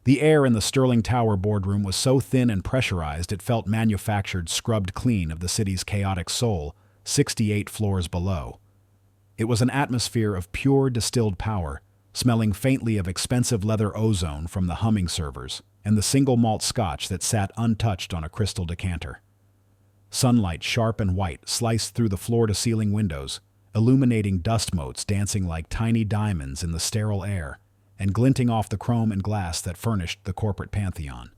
The air in the Sterling Tower boardroom was so thin and pressurized it felt manufactured, scrubbed clean of the city's chaotic soul, 68 floors below. It was an atmosphere of pure distilled power, smelling faintly of expensive leather ozone from the humming servers and the single malt scotch that sat untouched on a crystal decanter. Sunlight, sharp and white, sliced through the floor-to-ceiling windows, illuminating dust motes dancing like tiny diamonds in the sterile air and glinting off the chrome and glass that furnished the corporate pantheon.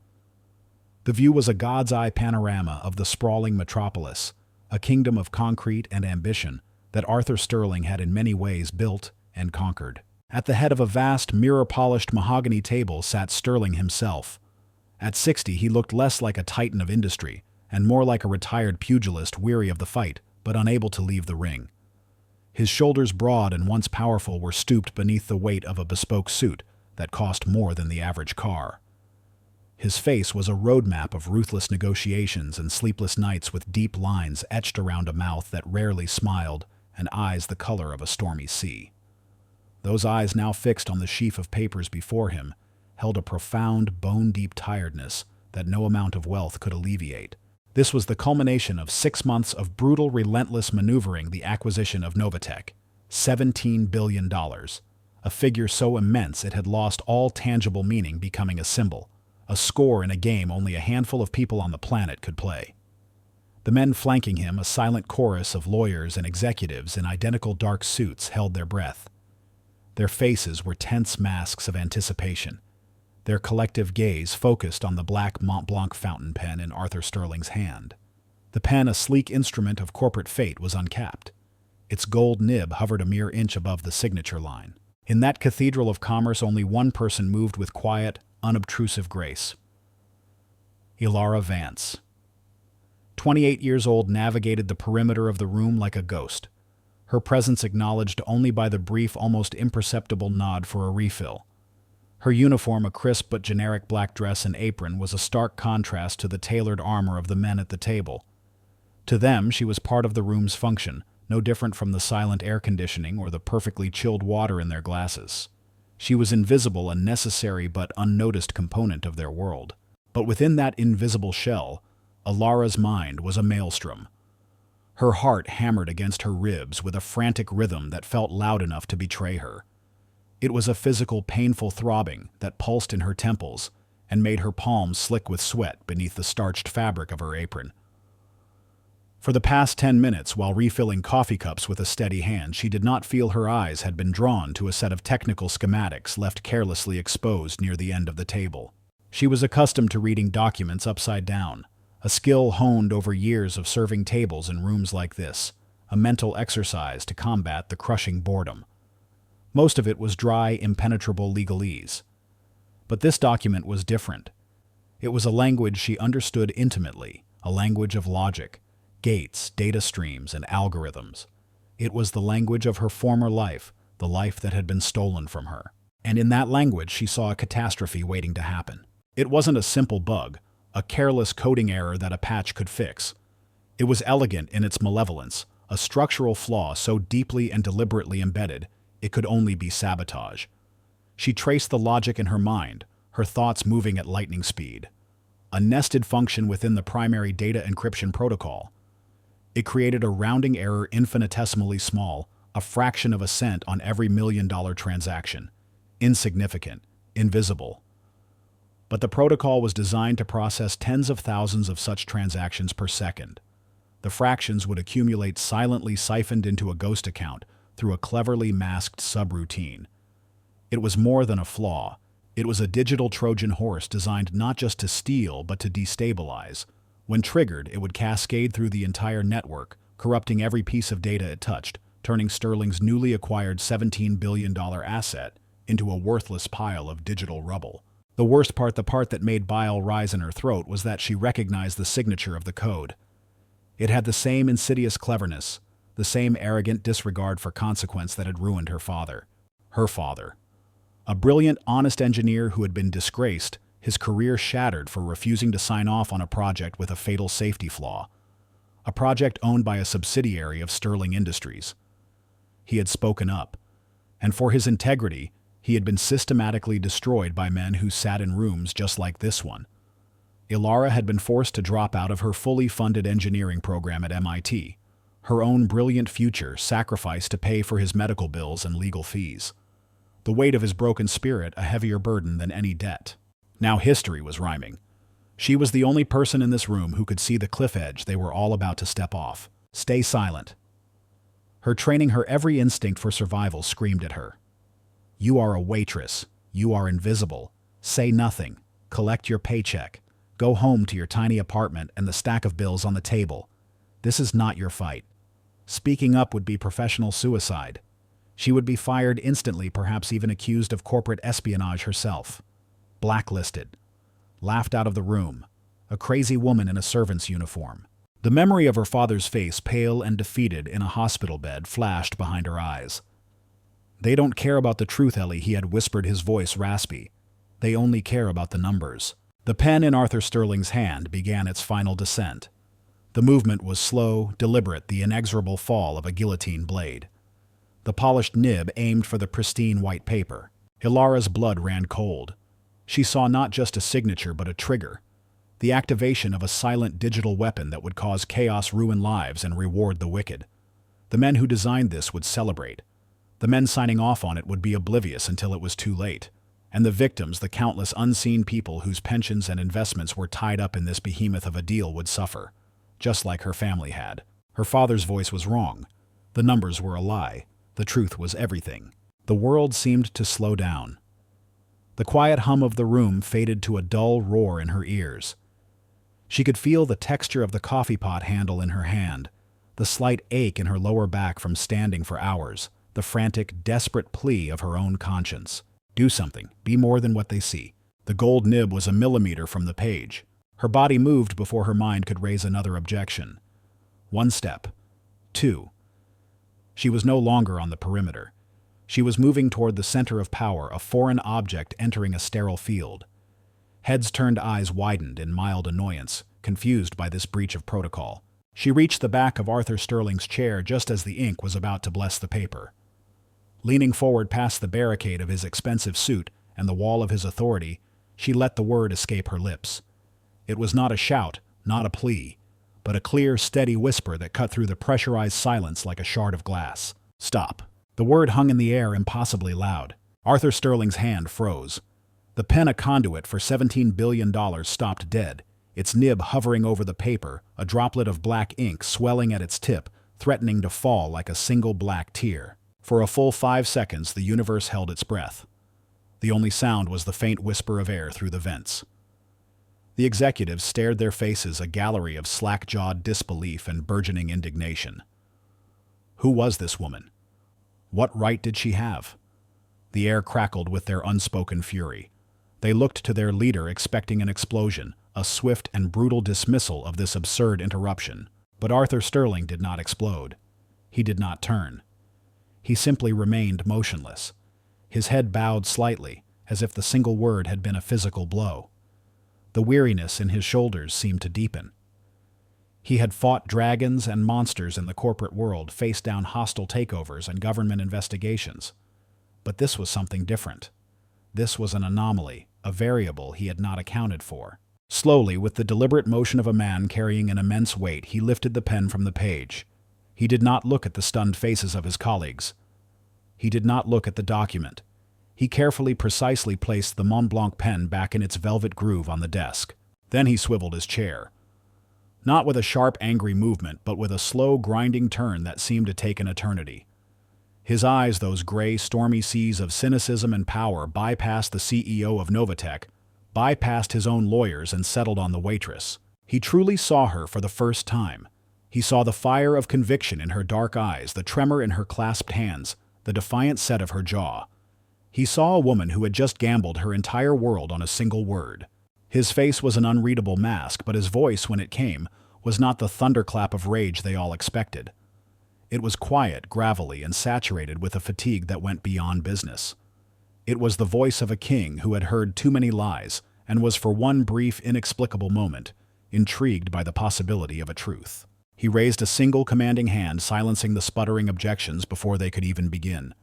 The view was a god's-eye panorama of the sprawling metropolis, a kingdom of concrete and ambition that Arthur Sterling had in many ways built and conquered. At the head of a vast, mirror-polished mahogany table sat Sterling himself. At 60, he looked less like a titan of industry and more like a retired pugilist weary of the fight but unable to leave the ring. His shoulders, broad and once powerful, were stooped beneath the weight of a bespoke suit that cost more than the average car. His face was a roadmap of ruthless negotiations and sleepless nights with deep lines etched around a mouth that rarely smiled and eyes the color of a stormy sea. Those eyes, now fixed on the sheaf of papers before him, held a profound, bone-deep tiredness that no amount of wealth could alleviate. This was the culmination of 6 months of brutal, relentless maneuvering, the acquisition of Novatech, $17 billion, a figure so immense it had lost all tangible meaning, becoming a symbol, a score in a game only a handful of people on the planet could play. The men flanking him, a silent chorus of lawyers and executives in identical dark suits, held their breath. Their faces were tense masks of anticipation, their collective gaze focused on the black Mont Blanc fountain pen in Arthur Sterling's hand. The pen, a sleek instrument of corporate fate, was uncapped. Its gold nib hovered a mere inch above the signature line. In that cathedral of commerce, only one person moved with quiet, unobtrusive grace. Ilara Vance. 28 years old, navigated the perimeter of the room like a ghost, her presence acknowledged only by the brief, almost imperceptible nod for a refill. Her uniform, a crisp but generic black dress and apron, was a stark contrast to the tailored armor of the men at the table. To them, she was part of the room's function, no different from the silent air conditioning or the perfectly chilled water in their glasses. She was invisible, a necessary but unnoticed component of their world. But within that invisible shell, Ilara's mind was a maelstrom. Her heart hammered against her ribs with a frantic rhythm that felt loud enough to betray her. It was a physical, painful throbbing that pulsed in her temples and made her palms slick with sweat beneath the starched fabric of her apron. For the past 10 minutes, while refilling coffee cups with a steady hand, she did not feel her eyes had been drawn to a set of technical schematics left carelessly exposed near the end of the table. She was accustomed to reading documents upside down, a skill honed over years of serving tables in rooms like this, a mental exercise to combat the crushing boredom. Most of it was dry, impenetrable legalese. But this document was different. It was a language she understood intimately, a language of logic, gates, data streams, and algorithms. It was the language of her former life, the life that had been stolen from her. And in that language she saw a catastrophe waiting to happen. It wasn't a simple bug, a careless coding error that a patch could fix. It was elegant in its malevolence, a structural flaw so deeply and deliberately embedded it could only be sabotage. She traced the logic in her mind, her thoughts moving at lightning speed. A nested function within the primary data encryption protocol. It created a rounding error infinitesimally small, a fraction of a cent on every $1 million transaction. Insignificant, invisible. But the protocol was designed to process tens of thousands of such transactions per second. The fractions would accumulate silently, siphoned into a ghost account through a cleverly masked subroutine. It was more than a flaw. It was a digital Trojan horse designed not just to steal but to destabilize. When triggered, it would cascade through the entire network, corrupting every piece of data it touched, turning Sterling's newly acquired $17 billion asset into a worthless pile of digital rubble. The worst part, the part that made bile rise in her throat, was that she recognized the signature of the code. It had the same insidious cleverness, the same arrogant disregard for consequence that had ruined her father. Her father. A brilliant, honest engineer who had been disgraced, his career shattered for refusing to sign off on a project with a fatal safety flaw. A project owned by a subsidiary of Sterling Industries. He had spoken up, and for his integrity, He had been systematically destroyed by men who sat in rooms just like this one. Ilara had been forced to drop out of her fully funded engineering program at MIT, her own brilliant future sacrificed to pay for his medical bills and legal fees. The weight of his broken spirit a heavier burden than any debt. Now history was rhyming. She was the only person in this room who could see the cliff edge they were all about to step off. Stay silent. Her training, her every instinct for survival screamed at her. You are a waitress. You are invisible. Say nothing. Collect your paycheck. Go home to your tiny apartment and the stack of bills on the table. This is not your fight. Speaking up would be professional suicide. She would be fired instantly, perhaps even accused of corporate espionage herself. Blacklisted. Laughed out of the room. A crazy woman in a servant's uniform. The memory of her father's face, pale and defeated in a hospital bed, flashed behind her eyes. They don't care about the truth, Ellie, he had whispered, his voice raspy. They only care about the numbers. The pen in Arthur Sterling's hand began its final descent. The movement was slow, deliberate, the inexorable fall of a guillotine blade. The polished nib aimed for the pristine white paper. Ilara's blood ran cold. She saw not just a signature but a trigger. The activation of a silent digital weapon that would cause chaos, ruin lives, and reward the wicked. The men who designed this would celebrate. The men signing off on it would be oblivious until it was too late. And the victims, the countless unseen people whose pensions and investments were tied up in this behemoth of a deal, would suffer. Just like her family had. Her father's voice was wrong. The numbers were a lie. The truth was everything. The world seemed to slow down. The quiet hum of the room faded to a dull roar in her ears. She could feel the texture of the coffee pot handle in her hand, the slight ache in her lower back from standing for hours, the frantic, desperate plea of her own conscience. Do something. Be more than what they see. The gold nib was a millimeter from the page. Her body moved before her mind could raise another objection. 1 step. 2. She was no longer on the perimeter. She was moving toward the center of power, a foreign object entering a sterile field. Heads turned, eyes widened in mild annoyance, confused by this breach of protocol. She reached the back of Arthur Sterling's chair just as the ink was about to bless the paper. Leaning forward past the barricade of his expensive suit and the wall of his authority, she let the word escape her lips. It was not a shout, not a plea, but a clear, steady whisper that cut through the pressurized silence like a shard of glass. Stop. The word hung in the air, impossibly loud. Arthur Sterling's hand froze. The pen, a conduit for $17 billion, stopped dead, its nib hovering over the paper, a droplet of black ink swelling at its tip, threatening to fall like a single black tear. For a full 5 seconds, the universe held its breath. The only sound was the faint whisper of air through the vents. The executives stared, their faces a gallery of slack-jawed disbelief and burgeoning indignation. Who was this woman? What right did she have? The air crackled with their unspoken fury. They looked to their leader, expecting an explosion, a swift and brutal dismissal of this absurd interruption. But Arthur Sterling did not explode. He did not turn. He simply remained motionless. His head bowed slightly, as if the single word had been a physical blow. The weariness in his shoulders seemed to deepen. He had fought dragons and monsters in the corporate world, faced down hostile takeovers and government investigations. But this was something different. This was an anomaly, a variable he had not accounted for. Slowly, with the deliberate motion of a man carrying an immense weight, he lifted the pen from the page. He did not look at the stunned faces of his colleagues. He did not look at the document. He carefully, precisely placed the Mont Blanc pen back in its velvet groove on the desk. Then he swiveled his chair. Not with a sharp, angry movement, but with a slow, grinding turn that seemed to take an eternity. His eyes, those gray, stormy seas of cynicism and power, bypassed the CEO of Novatech, bypassed his own lawyers, and settled on the waitress. He truly saw her for the first time. He saw the fire of conviction in her dark eyes, the tremor in her clasped hands, the defiant set of her jaw. He saw a woman who had just gambled her entire world on a single word. His face was an unreadable mask, but his voice, when it came, was not the thunderclap of rage they all expected. It was quiet, gravelly, and saturated with a fatigue that went beyond business. It was the voice of a king who had heard too many lies and was, for one brief, inexplicable moment, intrigued by the possibility of a truth. He raised a single commanding hand, silencing the sputtering objections before they could even begin.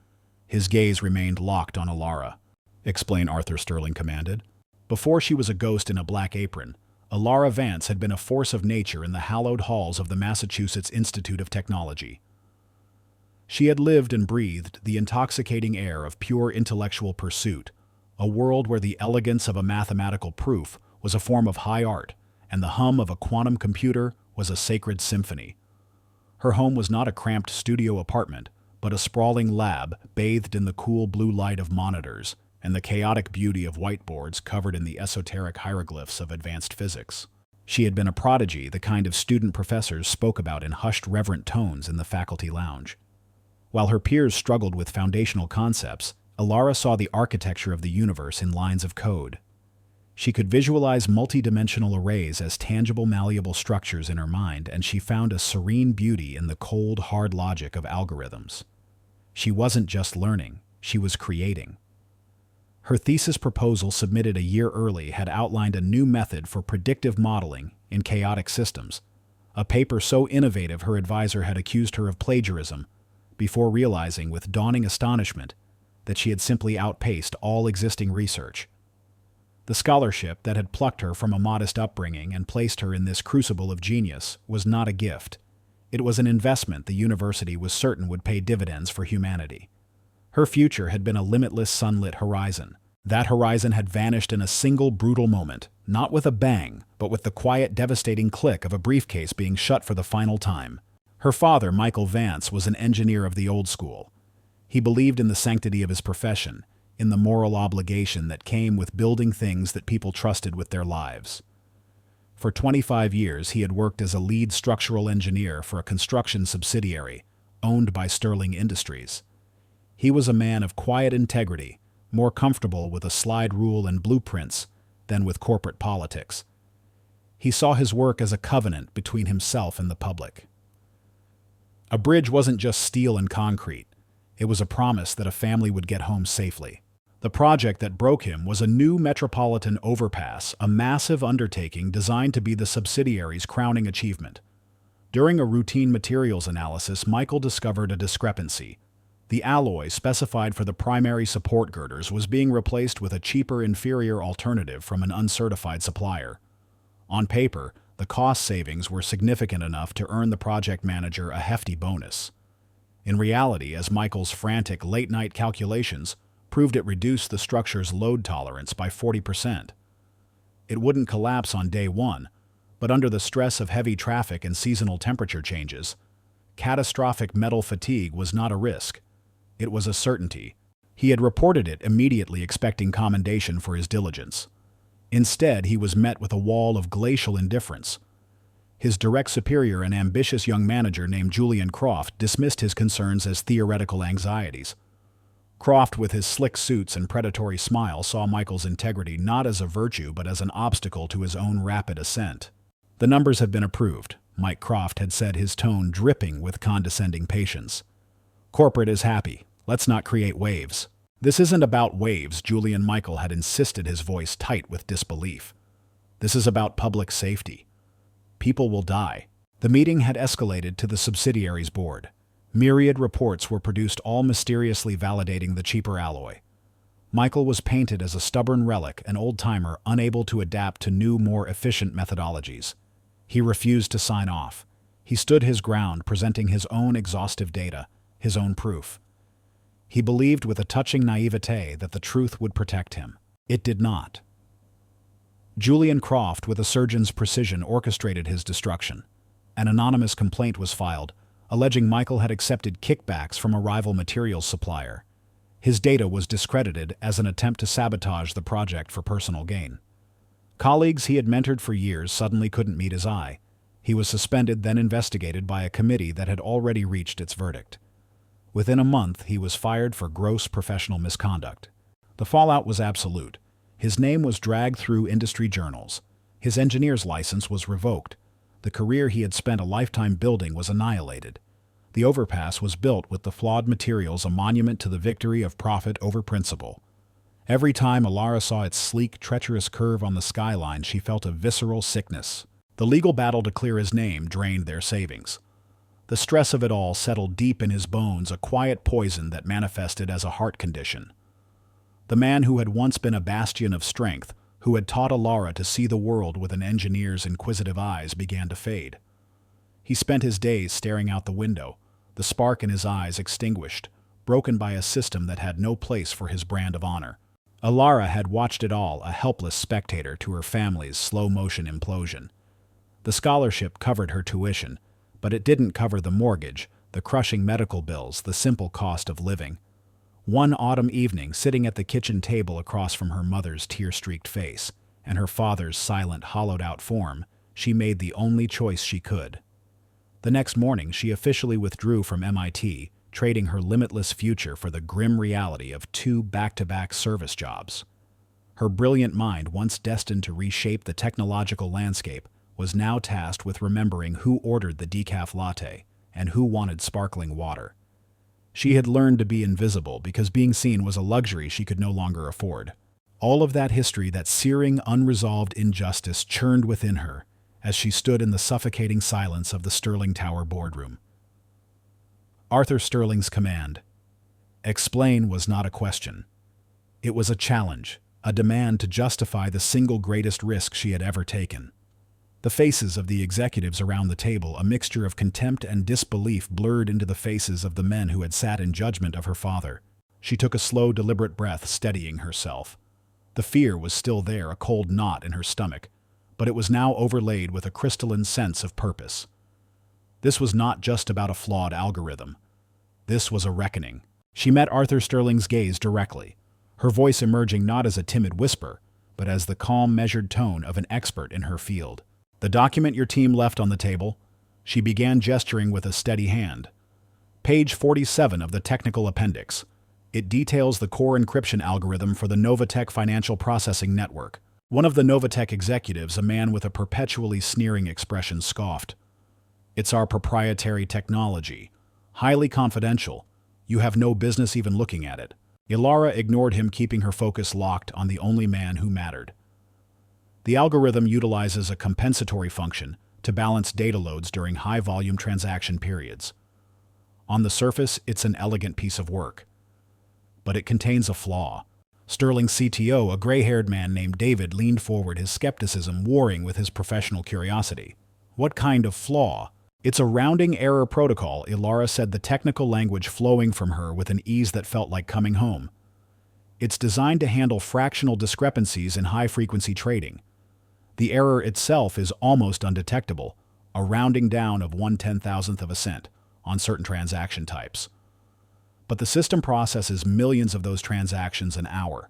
His gaze remained locked on Alara. "Explain," Arthur Sterling commanded. Before she was a ghost in a black apron, Alara Vance had been a force of nature in the hallowed halls of the Massachusetts Institute of Technology. She had lived and breathed the intoxicating air of pure intellectual pursuit, a world where the elegance of a mathematical proof was a form of high art, and the hum of a quantum computer was a sacred symphony. Her home was not a cramped studio apartment, but a sprawling lab bathed in the cool blue light of monitors and the chaotic beauty of whiteboards covered in the esoteric hieroglyphs of advanced physics. She had been a prodigy, the kind of student professors spoke about in hushed, reverent tones in the faculty lounge. While her peers struggled with foundational concepts, Alara saw the architecture of the universe in lines of code. She could visualize multidimensional arrays as tangible, malleable structures in her mind, and she found a serene beauty in the cold, hard logic of algorithms. She wasn't just learning, she was creating. Her thesis proposal, submitted a year early, had outlined a new method for predictive modeling in chaotic systems, a paper so innovative her advisor had accused her of plagiarism, before realizing with dawning astonishment that she had simply outpaced all existing research. The scholarship that had plucked her from a modest upbringing and placed her in this crucible of genius was not a gift. It was an investment the university was certain would pay dividends for humanity. Her future had been a limitless sunlit horizon. That horizon had vanished in a single brutal moment, not with a bang, but with the quiet, devastating click of a briefcase being shut for the final time. Her father, Michael Vance, was an engineer of the old school. He believed in the sanctity of his profession, in the moral obligation that came with building things that people trusted with their lives. For 25 years, he had worked as a lead structural engineer for a construction subsidiary owned by Sterling Industries. He was a man of quiet integrity, more comfortable with a slide rule and blueprints than with corporate politics. He saw his work as a covenant between himself and the public. A bridge wasn't just steel and concrete. It was a promise that a family would get home safely. The project that broke him was a new metropolitan overpass, a massive undertaking designed to be the subsidiary's crowning achievement. During a routine materials analysis, Michael discovered a discrepancy. The alloy specified for the primary support girders was being replaced with a cheaper, inferior alternative from an uncertified supplier. On paper, the cost savings were significant enough to earn the project manager a hefty bonus. In reality, as Michael's frantic late-night calculations proved, it reduced the structure's load tolerance by 40%. It wouldn't collapse on day one, but under the stress of heavy traffic and seasonal temperature changes, catastrophic metal fatigue was not a risk. It was a certainty. He had reported it immediately, expecting commendation for his diligence. Instead, he was met with a wall of glacial indifference. His direct superior, an ambitious young manager named Julian Croft, dismissed his concerns as theoretical anxieties. Croft, with his slick suits and predatory smile, saw Michael's integrity not as a virtue but as an obstacle to his own rapid ascent. "The numbers have been approved," Mike Croft had said, his tone dripping with condescending patience. "Corporate is happy. Let's not create waves." "This isn't about waves," Julian Michael had insisted, his voice tight with disbelief. "This is about public safety. People will die." The meeting had escalated to the subsidiary's board. Myriad reports were produced, all mysteriously validating the cheaper alloy. Michael was painted as a stubborn relic, an old-timer unable to adapt to new, more efficient methodologies. He refused to sign off. He stood his ground, presenting his own exhaustive data, his own proof. He believed with a touching naivete that the truth would protect him. It did not. Julian Croft, with a surgeon's precision, orchestrated his destruction. An anonymous complaint was filed, alleging Michael had accepted kickbacks from a rival materials supplier. His data was discredited as an attempt to sabotage the project for personal gain. Colleagues he had mentored for years suddenly couldn't meet his eye. He was suspended, then investigated by a committee that had already reached its verdict. Within a month, he was fired for gross professional misconduct. The fallout was absolute. His name was dragged through industry journals. His engineer's license was revoked. The career he had spent a lifetime building was annihilated. The overpass was built with the flawed materials, a monument to the victory of profit over principle. Every time Alara saw its sleek, treacherous curve on the skyline, she felt a visceral sickness. The legal battle to clear his name drained their savings. The stress of it all settled deep in his bones, a quiet poison that manifested as a heart condition. The man who had once been a bastion of strength, who had taught Alara to see the world with an engineer's inquisitive eyes, began to fade. He spent his days staring out the window, the spark in his eyes extinguished, broken by a system that had no place for his brand of honor. Alara had watched it all, a helpless spectator to her family's slow-motion implosion. The scholarship covered her tuition, but it didn't cover the mortgage, the crushing medical bills, the simple cost of living. One autumn evening, sitting at the kitchen table across from her mother's tear-streaked face and her father's silent, hollowed-out form, she made the only choice she could. The next morning, she officially withdrew from MIT, trading her limitless future for the grim reality of 2 back-to-back service jobs. Her brilliant mind, once destined to reshape the technological landscape, was now tasked with remembering who ordered the decaf latte and who wanted sparkling water. She had learned to be invisible because being seen was a luxury she could no longer afford. All of that history, that searing, unresolved injustice, churned within her as she stood in the suffocating silence of the Sterling Tower boardroom. Arthur Sterling's command, "Explain," was not a question. It was a challenge, a demand to justify the single greatest risk she had ever taken. The faces of the executives around the table, a mixture of contempt and disbelief, blurred into the faces of the men who had sat in judgment of her father. She took a slow, deliberate breath, steadying herself. The fear was still there, a cold knot in her stomach, but it was now overlaid with a crystalline sense of purpose. This was not just about a flawed algorithm. This was a reckoning. She met Arthur Sterling's gaze directly, her voice emerging not as a timid whisper, but as the calm, measured tone of an expert in her field. "The document your team left on the table," she began, gesturing with a steady hand. "Page 47 of the technical appendix. It details the core encryption algorithm for the Novatech Financial Processing Network." One of the Novatech executives, a man with a perpetually sneering expression, scoffed. "It's our proprietary technology. Highly confidential. You have no business even looking at it." Alara ignored him, keeping her focus locked on the only man who mattered. The algorithm utilizes a compensatory function to balance data loads during high-volume transaction periods. On the surface, it's an elegant piece of work. But it contains a flaw. Sterling's CTO, a gray-haired man named David, leaned forward, his skepticism warring with his professional curiosity. "What kind of flaw?" "It's a rounding error protocol," Alara said, the technical language flowing from her with an ease that felt like coming home. "It's designed to handle fractional discrepancies in high-frequency trading. The error itself is almost undetectable, a rounding down of 1/10,000th of a cent on certain transaction types. But the system processes millions of those transactions an hour.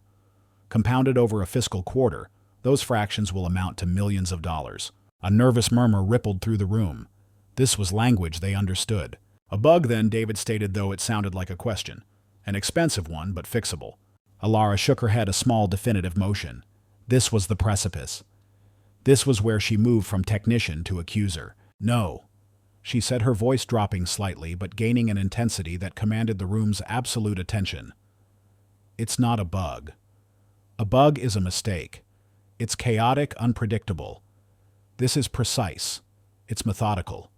Compounded over a fiscal quarter, those fractions will amount to millions of dollars." A nervous murmur rippled through the room. This was language they understood. "A bug, then," David stated, though it sounded like a question. "An expensive one, but fixable." Alara shook her head, a small definitive motion. This was the precipice. This was where she moved from technician to accuser. "No," she said, her voice dropping slightly but gaining an intensity that commanded the room's absolute attention. "It's not a bug. A bug is a mistake. It's chaotic, unpredictable. This is precise. It's methodical.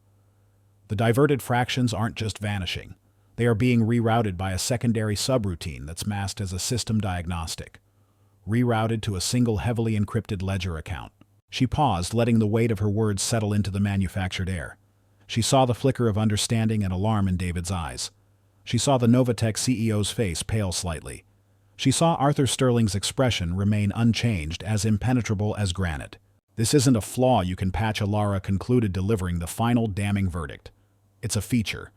The diverted fractions aren't just vanishing. They are being rerouted by a secondary subroutine that's masked as a system diagnostic. Rerouted to a single heavily encrypted ledger account." She paused, letting the weight of her words settle into the manufactured air. She saw the flicker of understanding and alarm in David's eyes. She saw the Novatech CEO's face pale slightly. She saw Arthur Sterling's expression remain unchanged, as impenetrable as granite. "This isn't a flaw you can patch," Alara concluded, delivering the final damning verdict. "It's a feature.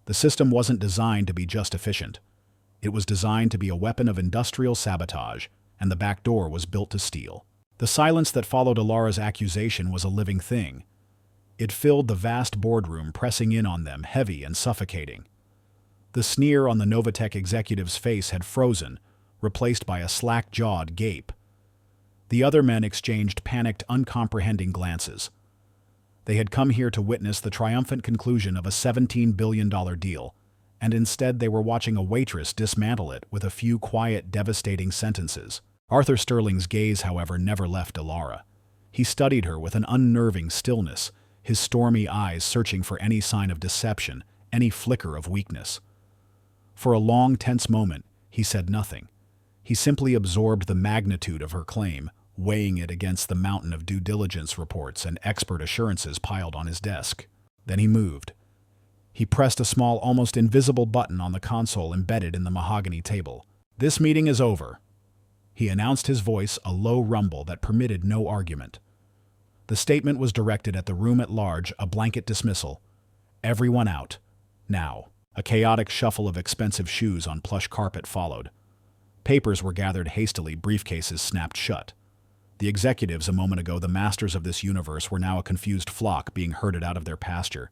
The system wasn't designed to be just efficient. It was designed to be a weapon of industrial sabotage, and the back door was built to steal." The silence that followed Alara's accusation was a living thing. It filled the vast boardroom, pressing in on them, heavy and suffocating. The sneer on the Novatech executive's face had frozen, replaced by a slack-jawed gape. The other men exchanged panicked, uncomprehending glances. They had come here to witness the triumphant conclusion of a $17 billion deal, and instead they were watching a waitress dismantle it with a few quiet, devastating sentences. Arthur Sterling's gaze, however, never left Alara. He studied her with an unnerving stillness, his stormy eyes searching for any sign of deception, any flicker of weakness. For a long, tense moment, he said nothing. He simply absorbed the magnitude of her claim, weighing it against the mountain of due diligence reports and expert assurances piled on his desk. Then he moved. He pressed a small, almost invisible button on the console embedded in the mahogany table. "This meeting is over," he announced, his voice a low rumble that permitted no argument. The statement was directed at the room at large, a blanket dismissal. Everyone out. Now. A chaotic shuffle of expensive shoes on plush carpet followed. Papers were gathered hastily, briefcases snapped shut. The executives, a moment ago the masters of this universe, were now a confused flock being herded out of their pasture.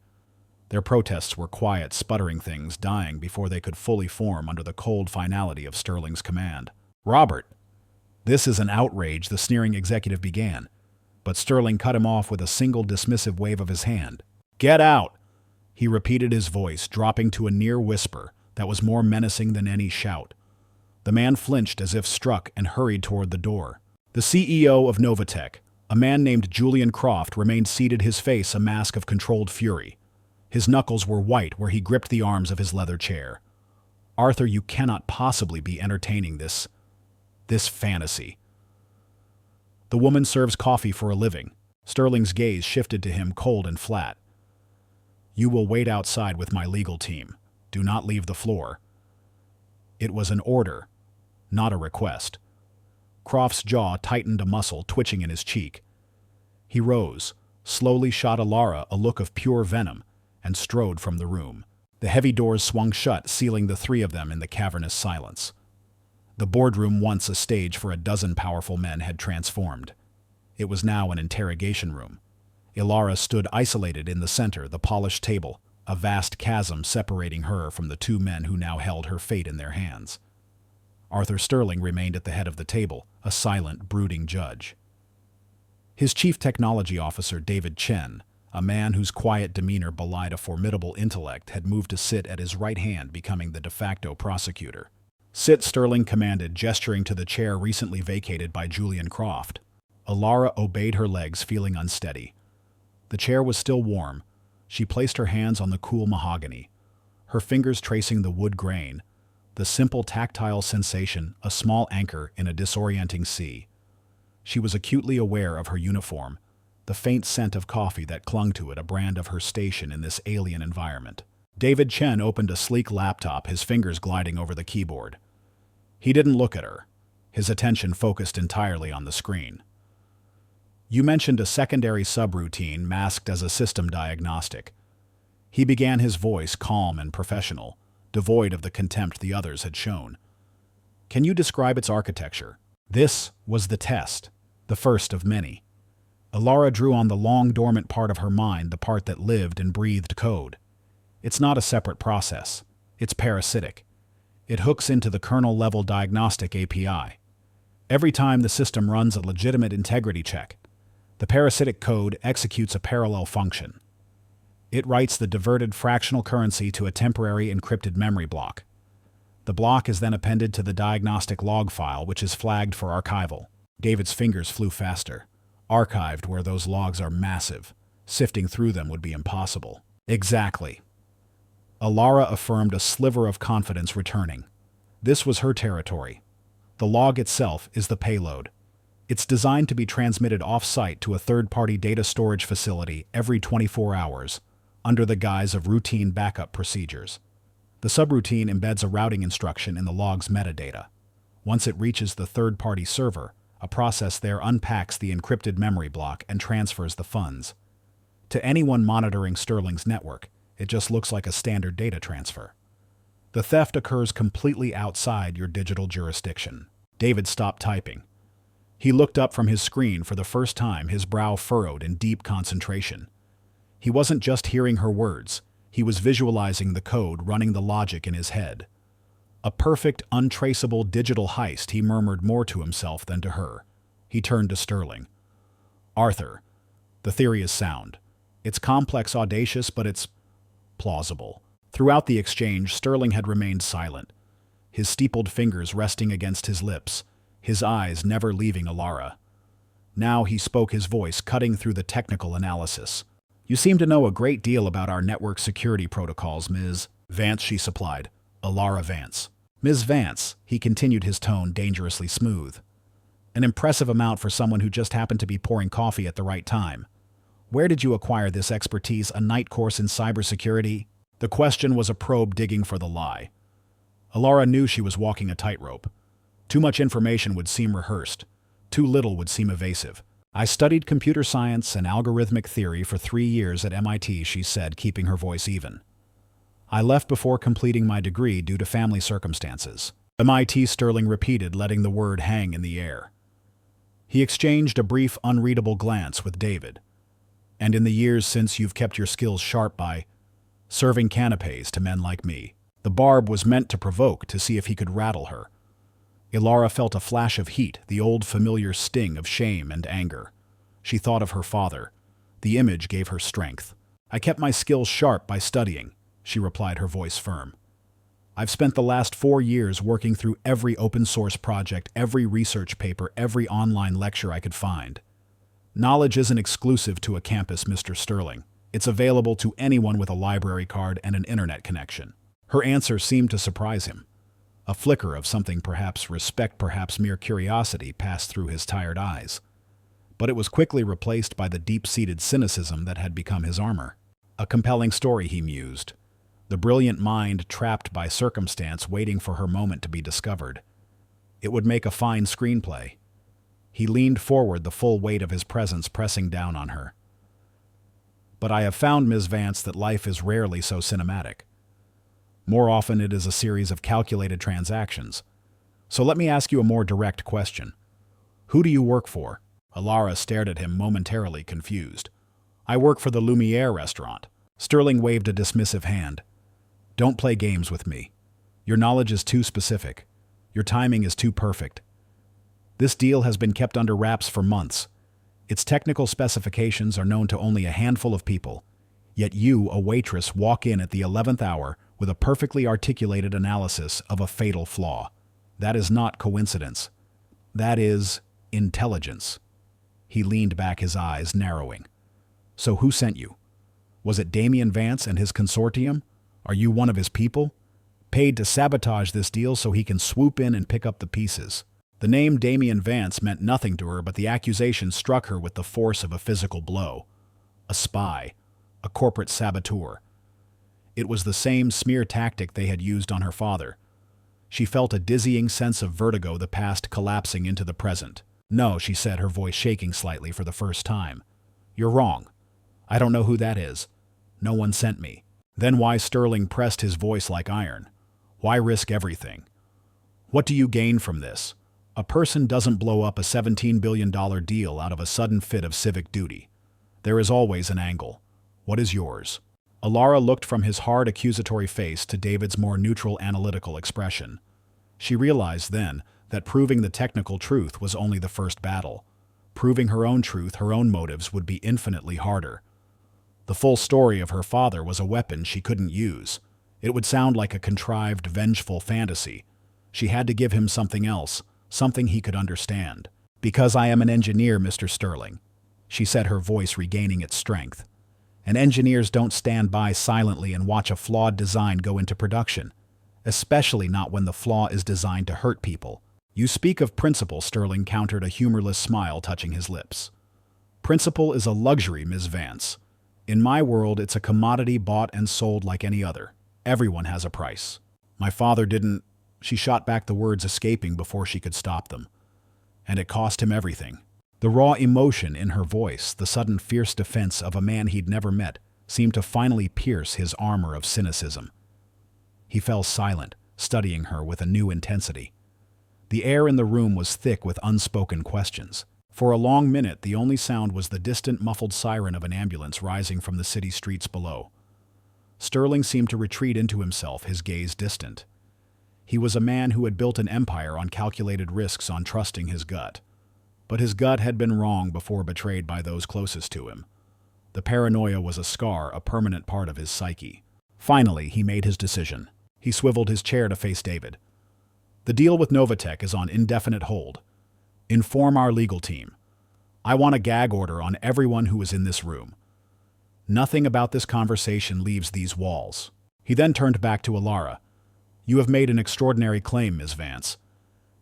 Their protests were quiet, sputtering things, dying before they could fully form under the cold finality of Sterling's command. "Robert, this is an outrage," the sneering executive began, but Sterling cut him off with a single dismissive wave of his hand. "Get out!" he repeated, his voice dropping to a near whisper that was more menacing than any shout. The man flinched as if struck and hurried toward the door. The CEO of Novatech, a man named Julian Croft, remained seated, his face a mask of controlled fury. His knuckles were white where he gripped the arms of his leather chair. "Arthur, you cannot possibly be entertaining this fantasy." "The woman serves coffee for a living." Sterling's gaze shifted to him, cold and flat. "You will wait outside with my legal team. Do not leave the floor." It was an order, not a request. Croft's jaw tightened, a muscle twitching in his cheek. He rose, slowly shot Alara a look of pure venom, and strode from the room. The heavy doors swung shut, sealing the three of them in the cavernous silence. The boardroom, once a stage for a dozen powerful men, had transformed. It was now an interrogation room. Alara stood isolated in the center, the polished table, a vast chasm separating her from the two men who now held her fate in their hands. Arthur Sterling remained at the head of the table, a silent, brooding judge. His chief technology officer, David Chen, a man whose quiet demeanor belied a formidable intellect, had moved to sit at his right hand, becoming the de facto prosecutor. "Sit," Sterling commanded, gesturing to the chair recently vacated by Julian Croft. Alara obeyed, her legs feeling unsteady. The chair was still warm. She placed her hands on the cool mahogany, her fingers tracing the wood grain, the simple tactile sensation, a small anchor in a disorienting sea. She was acutely aware of her uniform, the faint scent of coffee that clung to it, a brand of her station in this alien environment. David Chen opened a sleek laptop, his fingers gliding over the keyboard. He didn't look at her, his attention focused entirely on the screen. "You mentioned a secondary subroutine masked as a system diagnostic." He began, his voice calm and professional, devoid of the contempt the others had shown. "Can you describe its architecture?" This was the test, the first of many. Alara drew on the long dormant part of her mind, the part that lived and breathed code. It's not a separate process. It's parasitic. It hooks into the kernel-level diagnostic API. Every time the system runs a legitimate integrity check, the parasitic code executes a parallel function. It writes the diverted fractional currency to a temporary encrypted memory block. The block is then appended to the diagnostic log file, which is flagged for archival. David's fingers flew faster. Archived where those logs are massive. Sifting through them would be impossible. Exactly. Alara affirmed, a sliver of confidence returning. This was her territory. The log itself is the payload. It's designed to be transmitted off-site to a third-party data storage facility every 24 hours, under the guise of routine backup procedures. The subroutine embeds a routing instruction in the log's metadata. Once it reaches the third-party server, a process there unpacks the encrypted memory block and transfers the funds. To anyone monitoring Sterling's network, it just looks like a standard data transfer. The theft occurs completely outside your digital jurisdiction. David stopped typing. He looked up from his screen for the first time, his brow furrowed in deep concentration. He wasn't just hearing her words, he was visualizing the code, running the logic in his head. A perfect, untraceable digital heist, he murmured, more to himself than to her. He turned to Sterling. "Arthur, the theory is sound. It's complex, audacious, but it's plausible." Throughout the exchange, Sterling had remained silent, his steepled fingers resting against his lips, his eyes never leaving Alara. Now he spoke, his voice cutting through the technical analysis. You seem to know a great deal about our network security protocols, Ms. Vance, she supplied. Alara Vance. Ms. Vance, he continued, his tone dangerously smooth. An impressive amount for someone who just happened to be pouring coffee at the right time. Where did you acquire this expertise, a night course in cybersecurity? The question was a probe digging for the lie. Alara knew she was walking a tightrope. Too much information would seem rehearsed. Too little would seem evasive. I studied computer science and algorithmic theory for 3 years at MIT, she said, keeping her voice even. I left before completing my degree due to family circumstances. MIT, Sterling repeated, letting the word hang in the air. He exchanged a brief, unreadable glance with David. And in the years since, you've kept your skills sharp by serving canapes to men like me. The barb was meant to provoke, to see if he could rattle her. Alara felt a flash of heat, the old familiar sting of shame and anger. She thought of her father. The image gave her strength. I kept my skills sharp by studying, she replied, her voice firm. I've spent the last 4 years working through every open source project, every research paper, every online lecture I could find. Knowledge isn't exclusive to a campus, Mr. Sterling. It's available to anyone with a library card and an internet connection. Her answer seemed to surprise him. A flicker of something, perhaps respect, perhaps mere curiosity, passed through his tired eyes. But it was quickly replaced by the deep-seated cynicism that had become his armor. A compelling story, he mused. The brilliant mind trapped by circumstance, waiting for her moment to be discovered. It would make a fine screenplay. He leaned forward, the full weight of his presence pressing down on her. But I have found, Ms. Vance, that life is rarely so cinematic. More often it is a series of calculated transactions. So let me ask you a more direct question. Who do you work for? Alara stared at him, momentarily confused. I work for the Lumiere restaurant. Sterling waved a dismissive hand. Don't play games with me. Your knowledge is too specific. Your timing is too perfect. This deal has been kept under wraps for months. Its technical specifications are known to only a handful of people. Yet you, a waitress, walk in at the 11th hour with a perfectly articulated analysis of a fatal flaw. That is not coincidence. That is intelligence. He leaned back, his eyes narrowing. So who sent you? Was it Damian Vance and his consortium? Are you one of his people? Paid to sabotage this deal so he can swoop in and pick up the pieces. The name Damian Vance meant nothing to her, but the accusation struck her with the force of a physical blow. A spy. A corporate saboteur. It was the same smear tactic they had used on her father. She felt a dizzying sense of vertigo, the past collapsing into the present. No, she said, her voice shaking slightly for the first time. You're wrong. I don't know who that is. No one sent me. Then why? Sterling pressed his voice like iron. Why risk everything? What do you gain from this? A person doesn't blow up a $17 billion deal out of a sudden fit of civic duty. There is always an angle. What is yours? Alara looked from his hard, accusatory face to David's more neutral, analytical expression. She realized then that proving the technical truth was only the first battle. Proving her own truth, her own motives, would be infinitely harder. The full story of her father was a weapon she couldn't use. It would sound like a contrived, vengeful fantasy. She had to give him something else, something he could understand. Because I am an engineer, Mr. Sterling, she said, her voice regaining its strength. And engineers don't stand by silently and watch a flawed design go into production, especially not when the flaw is designed to hurt people. You speak of principle, Sterling countered, a humorless smile touching his lips. Principle is a luxury, Ms. Vance. In my world, it's a commodity bought and sold like any other. Everyone has a price. My father didn't... She shot back, the words escaping before she could stop them. And it cost him everything. The raw emotion in her voice, the sudden fierce defense of a man he'd never met, seemed to finally pierce his armor of cynicism. He fell silent, studying her with a new intensity. The air in the room was thick with unspoken questions. For a long minute, the only sound was the distant, muffled siren of an ambulance rising from the city streets below. Sterling seemed to retreat into himself, his gaze distant. He was a man who had built an empire on calculated risks, on trusting his gut. But his gut had been wrong before, betrayed by those closest to him. The paranoia was a scar, a permanent part of his psyche. Finally, he made his decision. He swiveled his chair to face David. The deal with Novatech is on indefinite hold. Inform our legal team. I want a gag order on everyone who is in this room. Nothing about this conversation leaves these walls. He then turned back to Alara. You have made an extraordinary claim, Ms. Vance.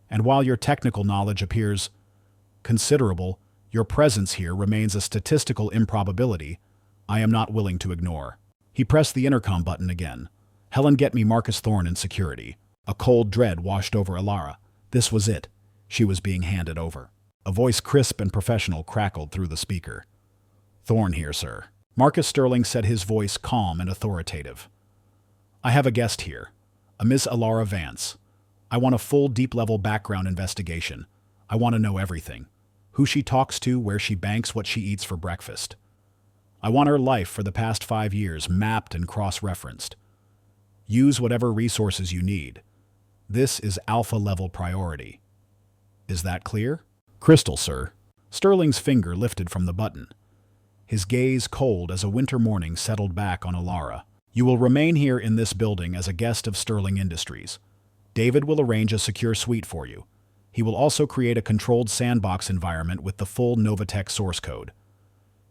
And while your technical knowledge appears considerable, your presence here remains a statistical improbability I am not willing to ignore. He pressed the intercom button again. Helen, get me Marcus Thorne in security. A cold dread washed over Alara. This was it. She was being handed over. A voice crisp and professional crackled through the speaker. Thorne here, sir. Marcus Sterling said, his voice calm and authoritative. I have a guest here, a Miss Alara Vance. I want a full, deep-level background investigation. I want to know everything. Who she talks to, where she banks, what she eats for breakfast. I want her life for the past 5 years mapped and cross-referenced. Use whatever resources you need. This is alpha-level priority. Is that clear? Crystal, sir. Sterling's finger lifted from the button. His gaze cold as a winter morning settled back on Alara. You will remain here in this building as a guest of Sterling Industries. David will arrange a secure suite for you. He will also create a controlled sandbox environment with the full Novatech source code.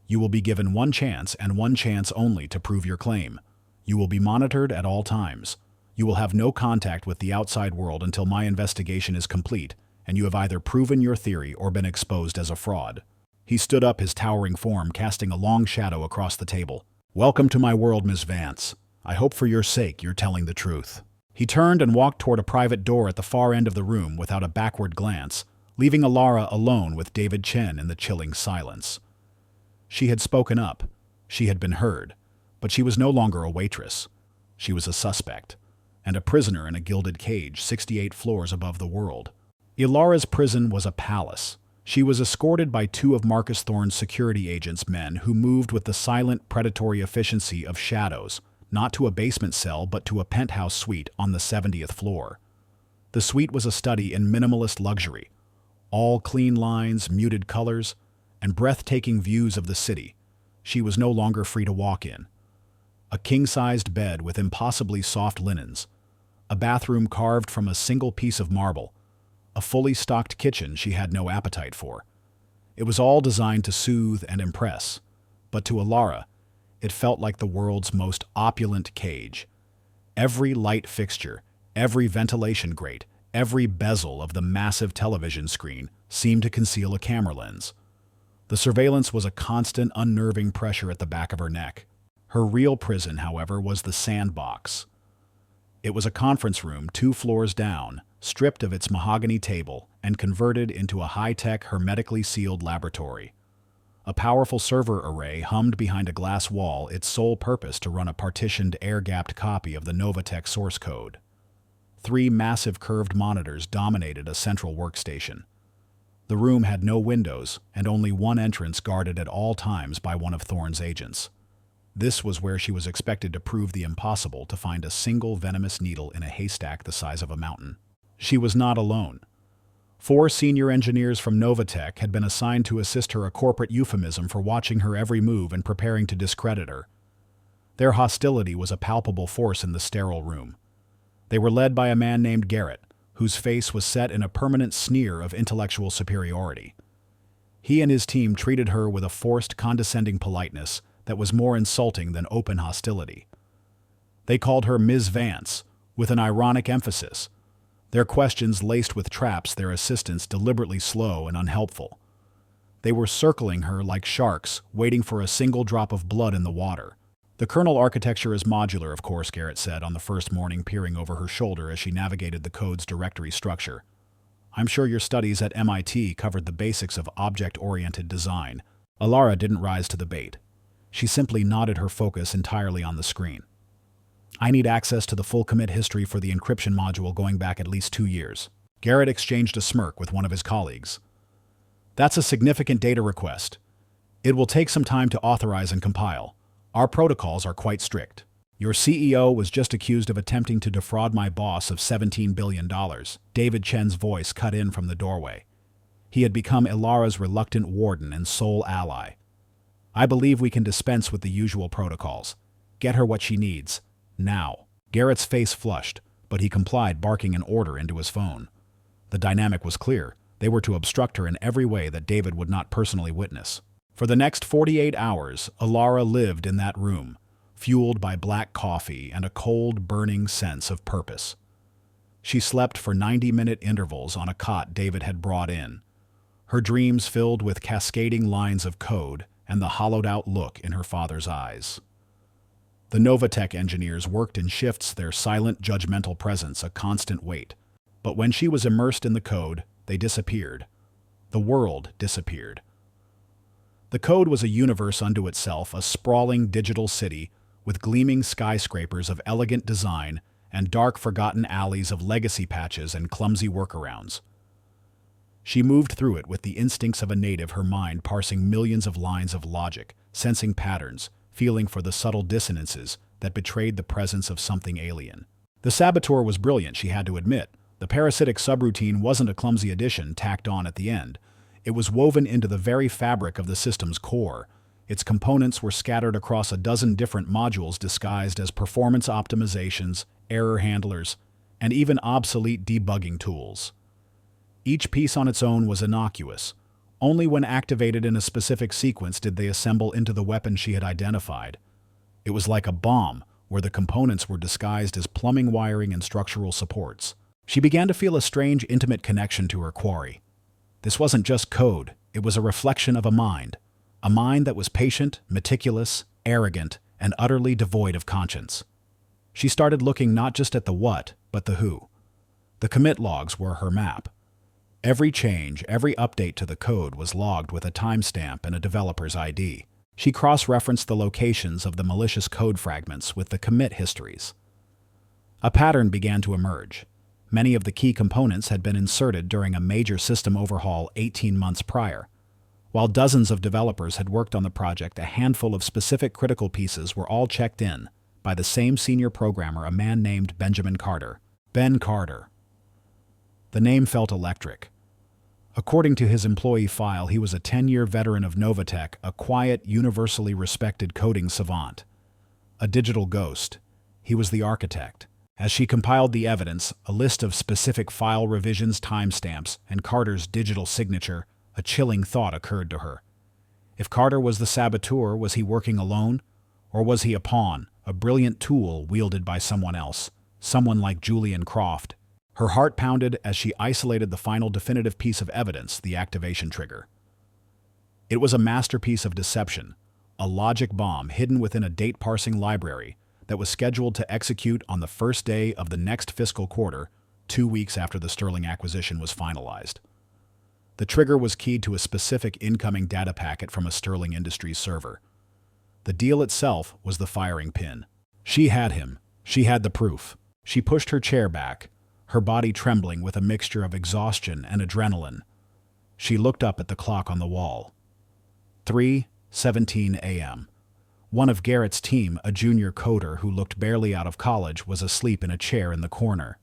You will be given one chance and one chance only to prove your claim. You will be monitored at all times. You will have no contact with the outside world until my investigation is complete, and you have either proven your theory or been exposed as a fraud. He stood up, his towering form casting a long shadow across the table. Welcome to my world, Miss Vance. I hope for your sake you're telling the truth. He turned and walked toward a private door at the far end of the room without a backward glance, leaving Alara alone with David Chen in the chilling silence. She had spoken up. She had been heard. But she was no longer a waitress. She was a suspect, and a prisoner in a gilded cage 68 floors above the world. Alara's prison was a palace. She was escorted by 2 of Marcus Thorne's security agents' men who moved with the silent, predatory efficiency of shadows, not to a basement cell but to a penthouse suite on the 70th floor. The suite was a study in minimalist luxury, all clean lines, muted colors, and breathtaking views of the city. She was no longer free to walk in. A king-sized bed with impossibly soft linens, a bathroom carved from a single piece of marble, a fully stocked kitchen she had no appetite for. It was all designed to soothe and impress, but to Alara, it felt like the world's most opulent cage. Every light fixture, every ventilation grate, every bezel of the massive television screen seemed to conceal a camera lens. The surveillance was a constant, unnerving pressure at the back of her neck. Her real prison, however, was the sandbox. It was a conference room 2 floors down, stripped of its mahogany table and converted into a high-tech, hermetically sealed laboratory. A powerful server array hummed behind a glass wall, its sole purpose to run a partitioned, air-gapped copy of the Novatech source code. 3 massive curved monitors dominated a central workstation. The room had no windows and only one entrance guarded at all times by one of Thorne's agents. This was where she was expected to prove the impossible, to find a single venomous needle in a haystack the size of a mountain. She was not alone. 4 senior engineers from Novatech had been assigned to assist her, a corporate euphemism for watching her every move and preparing to discredit her. Their hostility was a palpable force in the sterile room. They were led by a man named Garrett, whose face was set in a permanent sneer of intellectual superiority. He and his team treated her with a forced, condescending politeness that was more insulting than open hostility. They called her Ms. Vance, with an ironic emphasis, their questions laced with traps, their assistants deliberately slow and unhelpful. They were circling her like sharks, waiting for a single drop of blood in the water. The kernel architecture is modular, of course, Garrett said on the first morning, peering over her shoulder as she navigated the code's directory structure. I'm sure your studies at MIT covered the basics of object-oriented design. Alara didn't rise to the bait. She simply nodded, her focus entirely on the screen. I need access to the full commit history for the encryption module going back at least 2 years. Garrett exchanged a smirk with one of his colleagues. That's a significant data request. It will take some time to authorize and compile. Our protocols are quite strict. Your CEO was just accused of attempting to defraud my boss of $17 billion. David Chen's voice cut in from the doorway. He had become Alara's reluctant warden and sole ally. I believe we can dispense with the usual protocols. Get her what she needs. Now. Garrett's face flushed, but he complied, barking an order into his phone. The dynamic was clear. They were to obstruct her in every way that David would not personally witness. For the next 48 hours, Alara lived in that room, fueled by black coffee and a cold, burning sense of purpose. She slept for 90-minute intervals on a cot David had brought in, her dreams filled with cascading lines of code and the hollowed-out look in her father's eyes. The Novatech engineers worked in shifts, their silent, judgmental presence a constant weight. But when she was immersed in the code, they disappeared. The world disappeared. The code was a universe unto itself, a sprawling digital city with gleaming skyscrapers of elegant design and dark, forgotten alleys of legacy patches and clumsy workarounds. She moved through it with the instincts of a native, her mind parsing millions of lines of logic, sensing patterns, feeling for the subtle dissonances that betrayed the presence of something alien. The saboteur was brilliant, she had to admit. The parasitic subroutine wasn't a clumsy addition tacked on at the end. It was woven into the very fabric of the system's core. Its components were scattered across a dozen different modules disguised as performance optimizations, error handlers, and even obsolete debugging tools. Each piece on its own was innocuous. Only when activated in a specific sequence did they assemble into the weapon she had identified. It was like a bomb, where the components were disguised as plumbing wiring and structural supports. She began to feel a strange, intimate connection to her quarry. This wasn't just code, it was a reflection of a mind that was patient, meticulous, arrogant, and utterly devoid of conscience. She started looking not just at the what, but the who. The commit logs were her map. Every change, every update to the code was logged with a timestamp and a developer's ID. She cross-referenced the locations of the malicious code fragments with the commit histories. A pattern began to emerge. Many of the key components had been inserted during a major system overhaul 18 months prior. While dozens of developers had worked on the project, a handful of specific critical pieces were all checked in by the same senior programmer, a man named Benjamin Carter. Ben Carter. The name felt electric. According to his employee file, he was a 10-year veteran of Novatech, a quiet, universally respected coding savant. A digital ghost. He was the architect. As she compiled the evidence, a list of specific file revisions, timestamps, and Carter's digital signature, a chilling thought occurred to her. If Carter was the saboteur, was he working alone? Or was he a pawn, a brilliant tool wielded by someone else, someone like Julian Croft? Her heart pounded as she isolated the final definitive piece of evidence, the activation trigger. It was a masterpiece of deception, a logic bomb hidden within a date-parsing library that was scheduled to execute on the first day of the next fiscal quarter, 2 weeks after the Sterling acquisition was finalized. The trigger was keyed to a specific incoming data packet from a Sterling Industries server. The deal itself was the firing pin. She had him. She had the proof. She pushed her chair back, her body trembling with a mixture of exhaustion and adrenaline. She looked up at the clock on the wall. 3:17 a.m. One of Garrett's team, a junior coder who looked barely out of college, was asleep in a chair in the corner.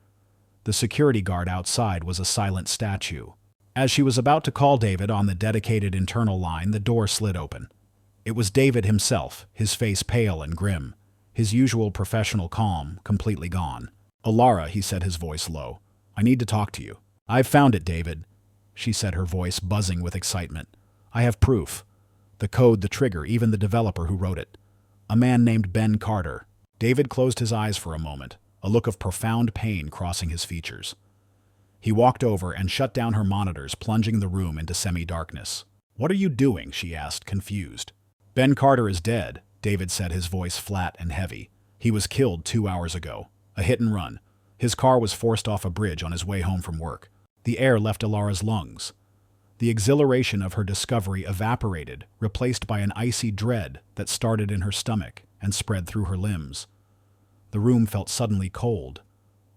The security guard outside was a silent statue. As she was about to call David on the dedicated internal line, the door slid open. It was David himself, his face pale and grim, his usual professional calm completely gone. "Alara," he said, his voice low. "I need to talk to you." "I've found it, David," she said, her voice buzzing with excitement. "I have proof. The code, the trigger, even the developer who wrote it. A man named Ben Carter." David closed his eyes for a moment, a look of profound pain crossing his features. He walked over and shut down her monitors, plunging the room into semi-darkness. "What are you doing?" she asked, confused. "Ben Carter is dead," David said, his voice flat and heavy. "He was killed 2 hours ago. A hit and run. His car was forced off a bridge on his way home from work. The air left Alara's lungs. The exhilaration of her discovery evaporated, replaced by an icy dread that started in her stomach and spread through her limbs. The room felt suddenly cold.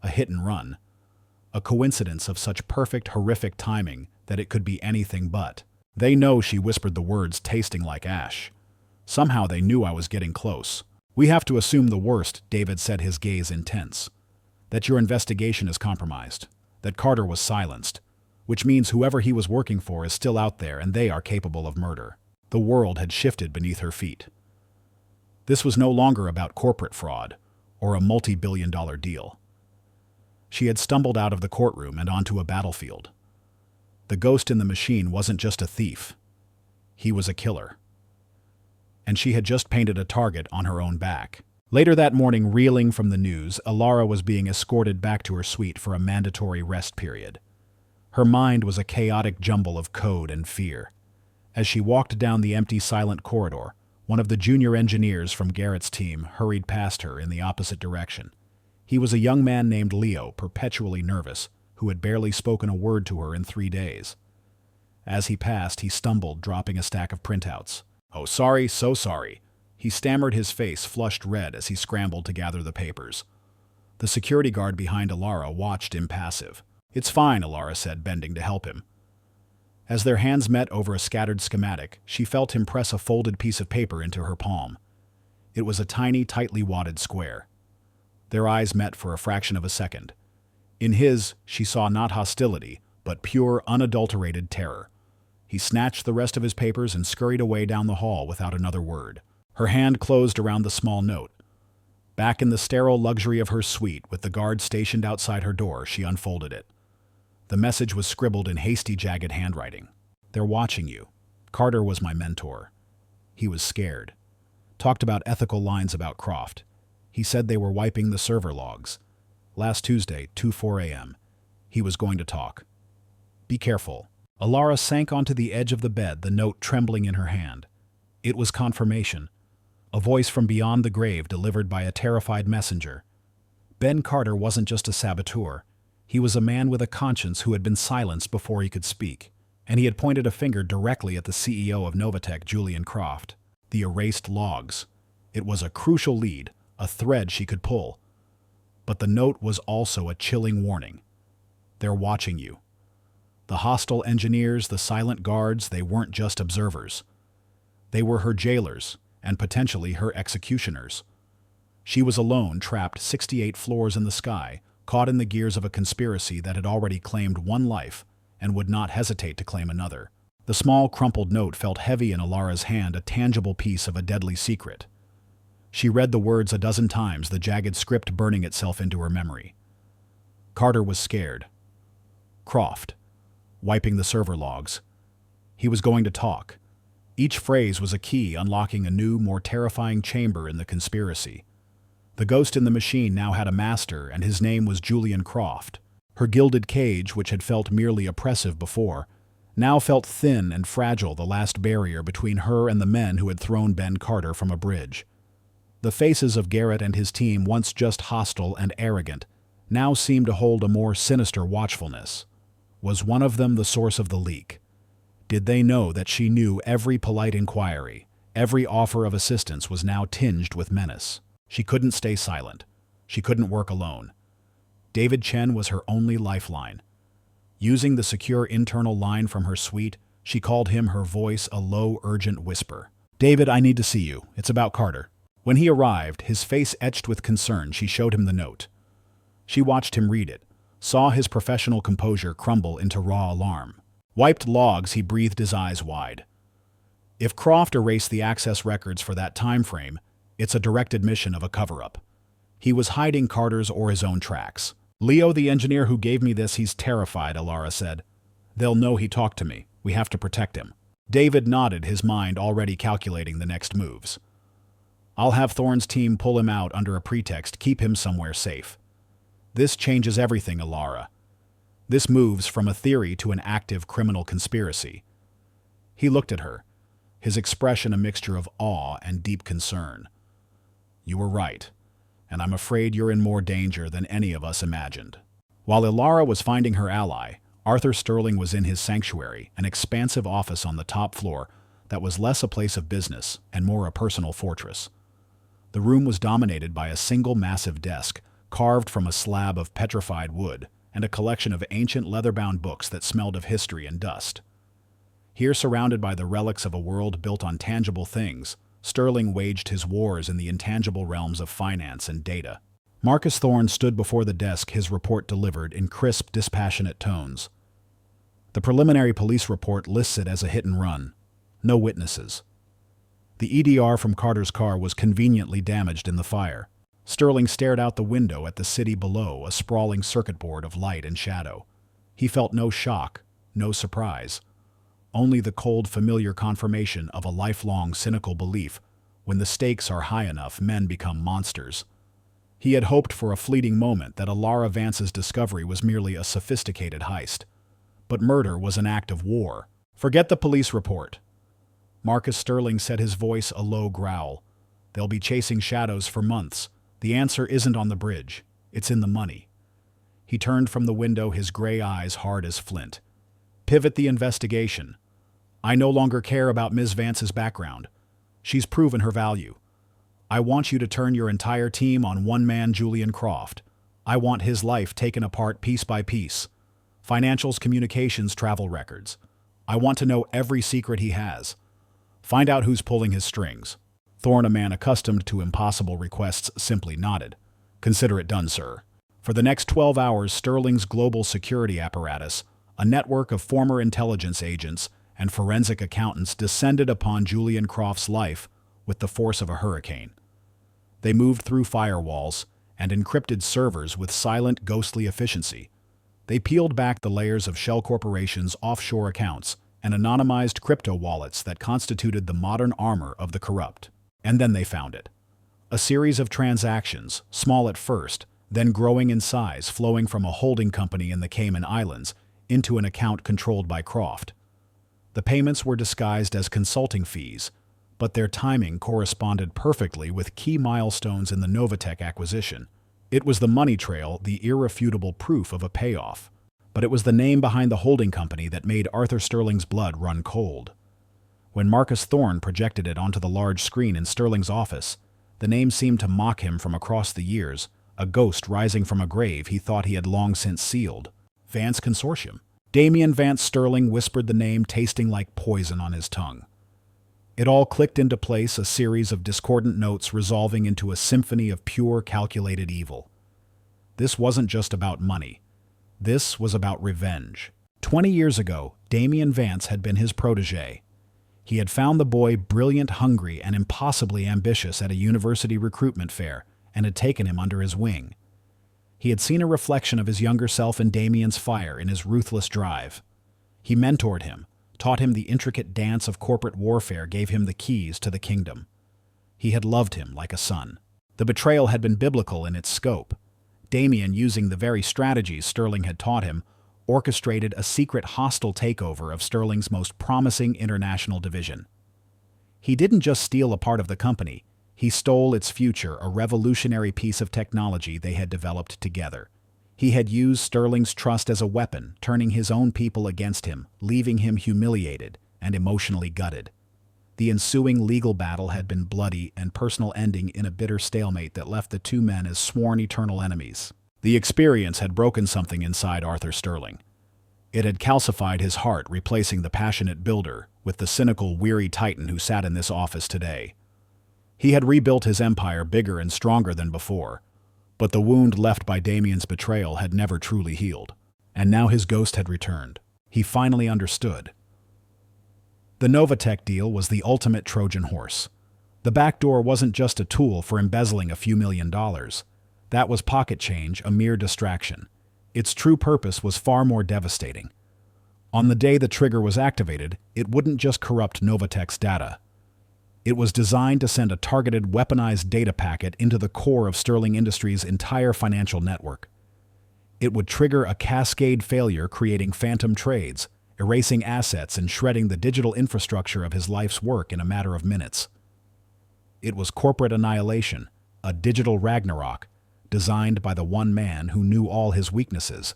A hit and run. A coincidence of such perfect, horrific timing that it could be anything but. "They know," she whispered, the words tasting like ash. "Somehow they knew I was getting close. We have to assume the worst," David said, his gaze intense. "That your investigation is compromised. That Carter was silenced. Which means whoever he was working for is still out there and they are capable of murder." The world had shifted beneath her feet. This was no longer about corporate fraud or a multi-billion-dollar deal. She had stumbled out of the courtroom and onto a battlefield. The ghost in the machine wasn't just a thief. He was a killer. and she had just painted a target on her own back. Later that morning, reeling from the news, Alara was being escorted back to her suite for a mandatory rest period. Her mind was a chaotic jumble of code and fear. As she walked down the empty, silent corridor, one of the junior engineers from Garrett's team hurried past her in the opposite direction. He was a young man named Leo, perpetually nervous, who had barely spoken a word to her in 3 days. As he passed, he stumbled, dropping a stack of printouts. "Oh, sorry, so sorry." He stammered, his face flushed red as he scrambled to gather the papers. The security guard behind Alara watched, impassive. "It's fine," Alara said, bending to help him. As their hands met over a scattered schematic, she felt him press a folded piece of paper into her palm. It was a tiny, tightly wadded square. Their eyes met for a fraction of a second. In his, she saw not hostility, but pure, unadulterated terror. He snatched the rest of his papers and scurried away down the hall without another word. Her hand closed around the small note. Back in the sterile luxury of her suite, with the guard stationed outside her door, she unfolded it. The message was scribbled in hasty, jagged handwriting. "They're watching you. Carter was my mentor. He was scared. Talked about ethical lines about Croft. He said they were wiping the server logs. Last Tuesday, 2:04 a.m. He was going to talk. Be careful." Alara sank onto the edge of the bed, the note trembling in her hand. It was confirmation. A voice from beyond the grave delivered by a terrified messenger. Ben Carter wasn't just a saboteur. He was a man with a conscience who had been silenced before he could speak, and he had pointed a finger directly at the CEO of Novatech, Julian Croft. The erased logs. It was a crucial lead, a thread she could pull. But the note was also a chilling warning. They're watching you. The hostile engineers, the silent guards, they weren't just observers. They were her jailers, and potentially her executioners. She was alone, trapped 68 floors in the sky, caught in the gears of a conspiracy that had already claimed one life and would not hesitate to claim another. The small, crumpled note felt heavy in Alara's hand, a tangible piece of a deadly secret. She read the words a dozen times, the jagged script burning itself into her memory. Carter was scared. Croft. Wiping the server logs. He was going to talk. Each phrase was a key, unlocking a new, more terrifying chamber in the conspiracy. The ghost in the machine now had a master, and his name was Julian Croft. Her gilded cage, which had felt merely oppressive before, now felt thin and fragile, the last barrier between her and the men who had thrown Ben Carter from a bridge. The faces of Garrett and his team, once just hostile and arrogant, now seemed to hold a more sinister watchfulness. Was one of them the source of the leak? Did they know that she knew every polite inquiry, every offer of assistance was now tinged with menace? She couldn't stay silent. She couldn't work alone. David Chen was her only lifeline. Using the secure internal line from her suite, she called him, her voice a low, urgent whisper. "David, I need to see you. It's about Carter." When he arrived, his face etched with concern, she showed him the note. She watched him read it, saw his professional composure crumble into raw alarm. Wiped logs, he breathed, his eyes wide. If Croft erased the access records for that time frame, it's a direct admission of a cover-up. He was hiding Carter's or his own tracks. "Leo, the engineer who gave me this, he's terrified," Alara said. "They'll know he talked to me. We have to protect him." David nodded, his mind already calculating the next moves. "I'll have Thorne's team pull him out under a pretext, keep him somewhere safe. This changes everything, Alara. This moves from a theory to an active criminal conspiracy." He looked at her, his expression a mixture of awe and deep concern. "You were right, and I'm afraid you're in more danger than any of us imagined." While Alara was finding her ally, Arthur Sterling was in his sanctuary, an expansive office on the top floor that was less a place of business and more a personal fortress. The room was dominated by a single massive desk, carved from a slab of petrified wood, and a collection of ancient leather-bound books that smelled of history and dust. Here, surrounded by the relics of a world built on tangible things, Sterling waged his wars in the intangible realms of finance and data. Marcus Thorne stood before the desk, his report delivered in crisp, dispassionate tones. The preliminary police report lists it as a hit and run. No witnesses. The EDR from Carter's car was conveniently damaged in the fire. Sterling stared out the window at the city below, a sprawling circuit board of light and shadow. He felt no shock, no surprise. Only the cold, familiar confirmation of a lifelong cynical belief When the stakes are high enough, men become monsters. He had hoped for a fleeting moment that Alara Vance's discovery was merely a sophisticated heist. But murder was an act of war. Forget the police report. Marcus Sterling set his voice a low growl. They'll be chasing shadows for months. The answer isn't on the bridge. It's in the money. He turned from the window, his gray eyes hard as flint. Pivot the investigation. I no longer care about Ms. Vance's background. She's proven her value. I want you to turn your entire team on one man, Julian Croft. I want his life taken apart piece by piece. Financials, communications, travel records. I want to know every secret he has. Find out who's pulling his strings. Thorne, a man accustomed to impossible requests, simply nodded. Consider it done, sir. For the next 12 hours, Sterling's global security apparatus, a network of former intelligence agents and forensic accountants, descended upon Julian Croft's life with the force of a hurricane. They moved through firewalls and encrypted servers with silent, ghostly efficiency. They peeled back the layers of shell corporations' offshore accounts and anonymized crypto wallets that constituted the modern armor of the corrupt. And then they found it. A series of transactions, small at first, then growing in size, flowing from a holding company in the Cayman Islands into an account controlled by Croft. The payments were disguised as consulting fees, but their timing corresponded perfectly with key milestones in the Novatech acquisition. It was the money trail, the irrefutable proof of a payoff. But it was the name behind the holding company that made Arthur Sterling's blood run cold. When Marcus Thorne projected it onto the large screen in Sterling's office, the name seemed to mock him from across the years, a ghost rising from a grave he thought he had long since sealed. Vance Consortium. Damian Vance Sterling whispered the name, tasting like poison on his tongue. It all clicked into place, a series of discordant notes resolving into a symphony of pure, calculated evil. This wasn't just about money. This was about revenge. 20 years ago, Damian Vance had been his protégé. He had found the boy brilliant, hungry, and impossibly ambitious at a university recruitment fair and had taken him under his wing. He had seen a reflection of his younger self in Damian's fire, in his ruthless drive. He mentored him, taught him the intricate dance of corporate warfare, gave him the keys to the kingdom. He had loved him like a son. The betrayal had been biblical in its scope. Damian, using the very strategies Sterling had taught him, orchestrated a secret hostile takeover of Sterling's most promising international division. He didn't just steal a part of the company, he stole its future, a revolutionary piece of technology they had developed together. He had used Sterling's trust as a weapon, turning his own people against him, leaving him humiliated and emotionally gutted. The ensuing legal battle had been bloody and personal, ending in a bitter stalemate that left the two men as sworn eternal enemies. The experience had broken something inside Arthur Sterling. It had calcified his heart, replacing the passionate builder with the cynical, weary titan who sat in this office today. He had rebuilt his empire bigger and stronger than before, but the wound left by Damian's betrayal had never truly healed. And now his ghost had returned. He finally understood. The Novatech deal was the ultimate Trojan horse. The backdoor wasn't just a tool for embezzling a few $1,000,000. That was pocket change, a mere distraction. Its true purpose was far more devastating. On the day the trigger was activated, it wouldn't just corrupt Novatech's data. It was designed to send a targeted, weaponized data packet into the core of Sterling Industries' entire financial network. It would trigger a cascade failure, creating phantom trades, erasing assets and shredding the digital infrastructure of his life's work in a matter of minutes. It was corporate annihilation, a digital Ragnarok, designed by the one man who knew all his weaknesses.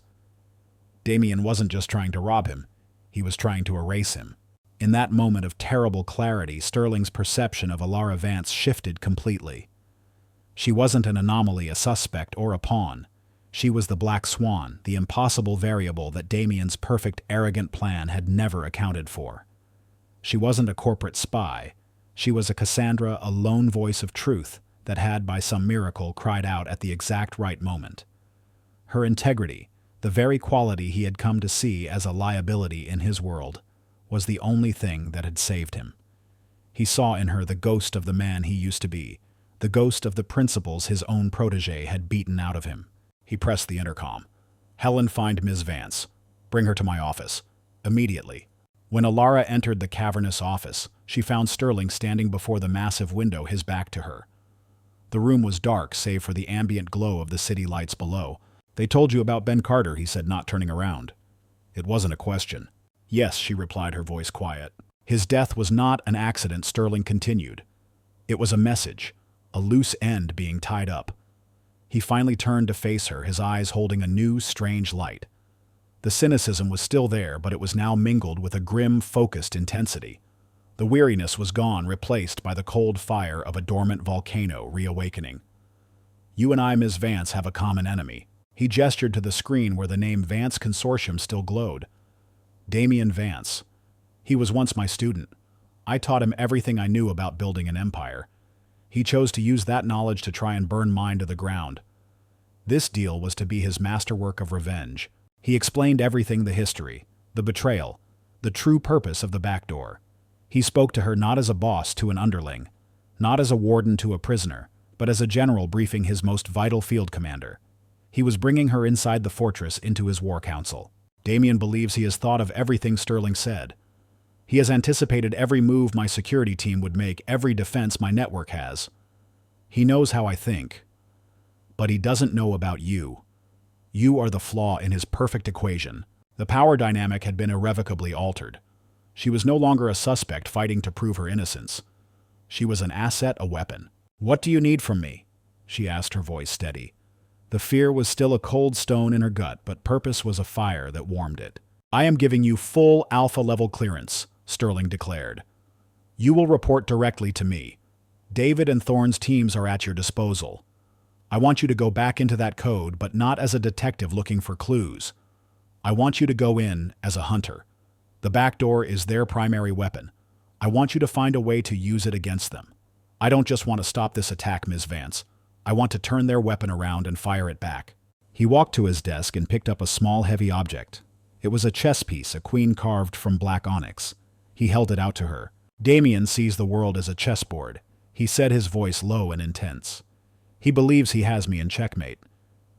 Damian wasn't just trying to rob him, he was trying to erase him. In that moment of terrible clarity, Sterling's perception of Alara Vance shifted completely. She wasn't an anomaly, a suspect, or a pawn. She was the black swan, the impossible variable that Damian's perfect, arrogant plan had never accounted for. She wasn't a corporate spy. She was a Cassandra, a lone voice of truth that had, by some miracle, cried out at the exact right moment. Her integrity, the very quality he had come to see as a liability in his world, was the only thing that had saved him. He saw in her the ghost of the man he used to be, the ghost of the principles his own protégé had beaten out of him. He pressed the intercom. "Helen, find Ms. Vance. Bring her to my office. Immediately." When Alara entered the cavernous office, she found Sterling standing before the massive window, his back to her. The room was dark, save for the ambient glow of the city lights below. "They told you about Ben Carter," he said, not turning around. It wasn't a question. "Yes," she replied, her voice quiet. "His death was not an accident," Sterling continued. "It was a message, a loose end being tied up." He finally turned to face her, his eyes holding a new, strange light. The cynicism was still there, but it was now mingled with a grim, focused intensity. The weariness was gone, replaced by the cold fire of a dormant volcano reawakening. "You and I, Ms. Vance, have a common enemy." He gestured to the screen where the name Vance Consortium still glowed. "Damian Vance. He was once my student. I taught him everything I knew about building an empire. He chose to use that knowledge to try and burn mine to the ground. This deal was to be his masterwork of revenge." He explained everything: the history, the betrayal, the true purpose of the backdoor. He spoke to her not as a boss to an underling, not as a warden to a prisoner, but as a general briefing his most vital field commander. He was bringing her inside the fortress into his war council. "Damian believes he has thought of everything," Sterling said. "He has anticipated every move my security team would make, every defense my network has. He knows how I think. But he doesn't know about you. You are the flaw in his perfect equation." The power dynamic had been irrevocably altered. She was no longer a suspect fighting to prove her innocence. She was an asset, a weapon. "What do you need from me?" she asked, her voice steady. The fear was still a cold stone in her gut, but purpose was a fire that warmed it. "I am giving you full alpha-level clearance," Sterling declared. "You will report directly to me. David and Thorne's teams are at your disposal. I want you to go back into that code, but not as a detective looking for clues. I want you to go in as a hunter. The backdoor is their primary weapon. I want you to find a way to use it against them. I don't just want to stop this attack, Ms. Vance. I want to turn their weapon around and fire it back." He walked to his desk and picked up a small, heavy object. It was a chess piece, a queen carved from black onyx. He held it out to her. "Damian sees the world as a chessboard," he said, his voice low and intense. "He believes he has me in checkmate.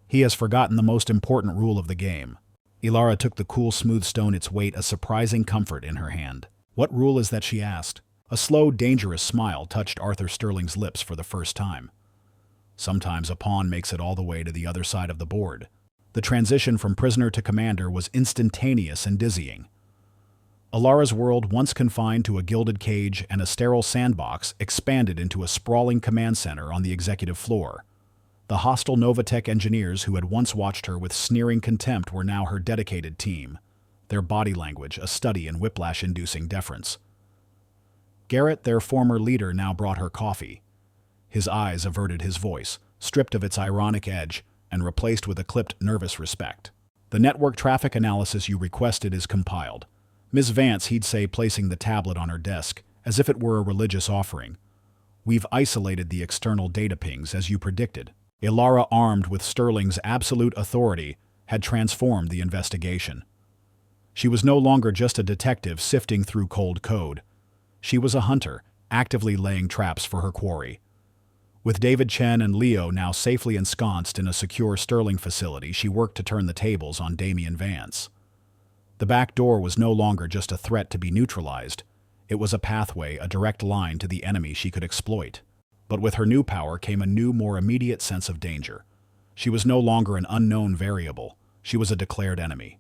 He has forgotten the most important rule of the game." Ilara took the cool, smooth stone, its weight a surprising comfort in her hand. "What rule is that?" she asked. A slow, dangerous smile touched Arthur Sterling's lips for the first time. "Sometimes a pawn makes it all the way to the other side of the board." The transition from prisoner to commander was instantaneous and dizzying. Alara's world, once confined to a gilded cage and a sterile sandbox, expanded into a sprawling command center on the executive floor. The hostile Novatech engineers who had once watched her with sneering contempt were now her dedicated team, their body language a study in whiplash-inducing deference. Garrett, their former leader, now brought her coffee. His eyes averted, his voice, stripped of its ironic edge and replaced with a clipped, nervous respect. "The network traffic analysis you requested is compiled." "Ms. Vance," he'd say, placing the tablet on her desk, as if it were a religious offering. "We've isolated the external data pings, as you predicted." Ilara, armed with Sterling's absolute authority, had transformed the investigation. She was no longer just a detective sifting through cold code. She was a hunter, actively laying traps for her quarry. With David Chen and Leo now safely ensconced in a secure Sterling facility, she worked to turn the tables on Damian Vance. The back door was no longer just a threat to be neutralized. It was a pathway, a direct line to the enemy she could exploit. But with her new power came a new, more immediate sense of danger. She was no longer an unknown variable. She was a declared enemy.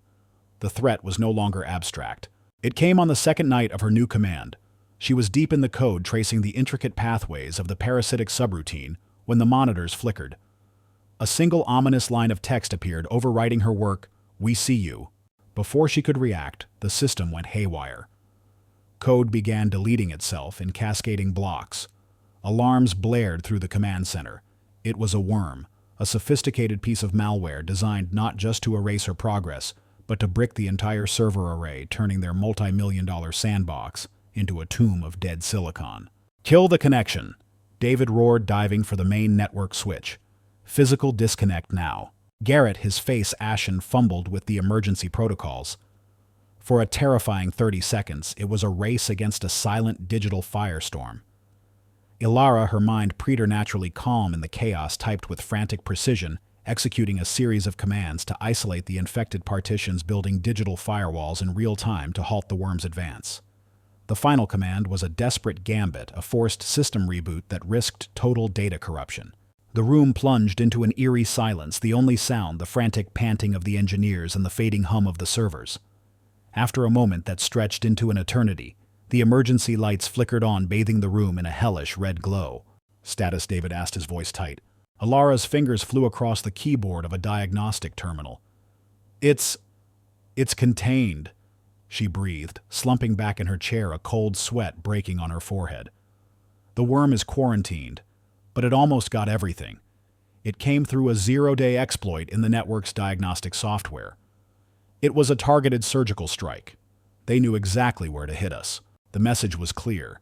The threat was no longer abstract. It came on the second night of her new command. She was deep in the code, tracing the intricate pathways of the parasitic subroutine, when the monitors flickered. A single ominous line of text appeared, overwriting her work, "We see you." Before she could react, the system went haywire. Code began deleting itself in cascading blocks. Alarms blared through the command center. It was a worm, a sophisticated piece of malware designed not just to erase her progress, but to brick the entire server array, turning their multi-million-dollar sandbox into a tomb of dead silicon. "Kill the connection!" David roared, diving for the main network switch. "Physical disconnect now." Garrett, his face ashen, fumbled with the emergency protocols. For a terrifying 30 seconds, it was a race against a silent digital firestorm. Ilara, her mind preternaturally calm in the chaos, typed with frantic precision, executing a series of commands to isolate the infected partitions, building digital firewalls in real time to halt the worm's advance. The final command was a desperate gambit, a forced system reboot that risked total data corruption. The room plunged into an eerie silence, the only sound the frantic panting of the engineers and the fading hum of the servers. After a moment that stretched into an eternity, the emergency lights flickered on, bathing the room in a hellish red glow. "Status," David asked, his voice tight. Alara's fingers flew across the keyboard of a diagnostic terminal. It's contained," she breathed, slumping back in her chair, a cold sweat breaking on her forehead. "The worm is quarantined, but it almost got everything. It came through a zero-day exploit in the network's diagnostic software. It was a targeted surgical strike. They knew exactly where to hit us. The message was clear.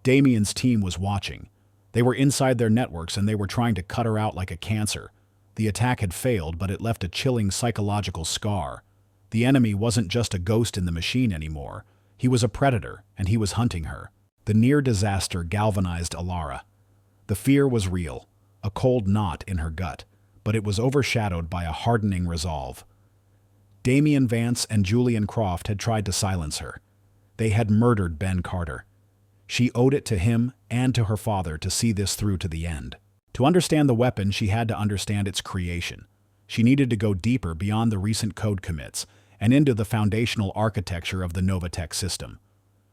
Damien's team was watching. They were inside their networks and they were trying to cut her out like a cancer. The attack had failed, but it left a chilling psychological scar. The enemy wasn't just a ghost in the machine anymore. He was a predator, and he was hunting her." The near disaster galvanized Alara. The fear was real, a cold knot in her gut, but it was overshadowed by a hardening resolve. Damien Vance and Julian Croft had tried to silence her. They had murdered Ben Carter. She owed it to him and to her father to see this through to the end. To understand the weapon, she had to understand its creation. She needed to go deeper beyond the recent code commits and into the foundational architecture of the Novatech system.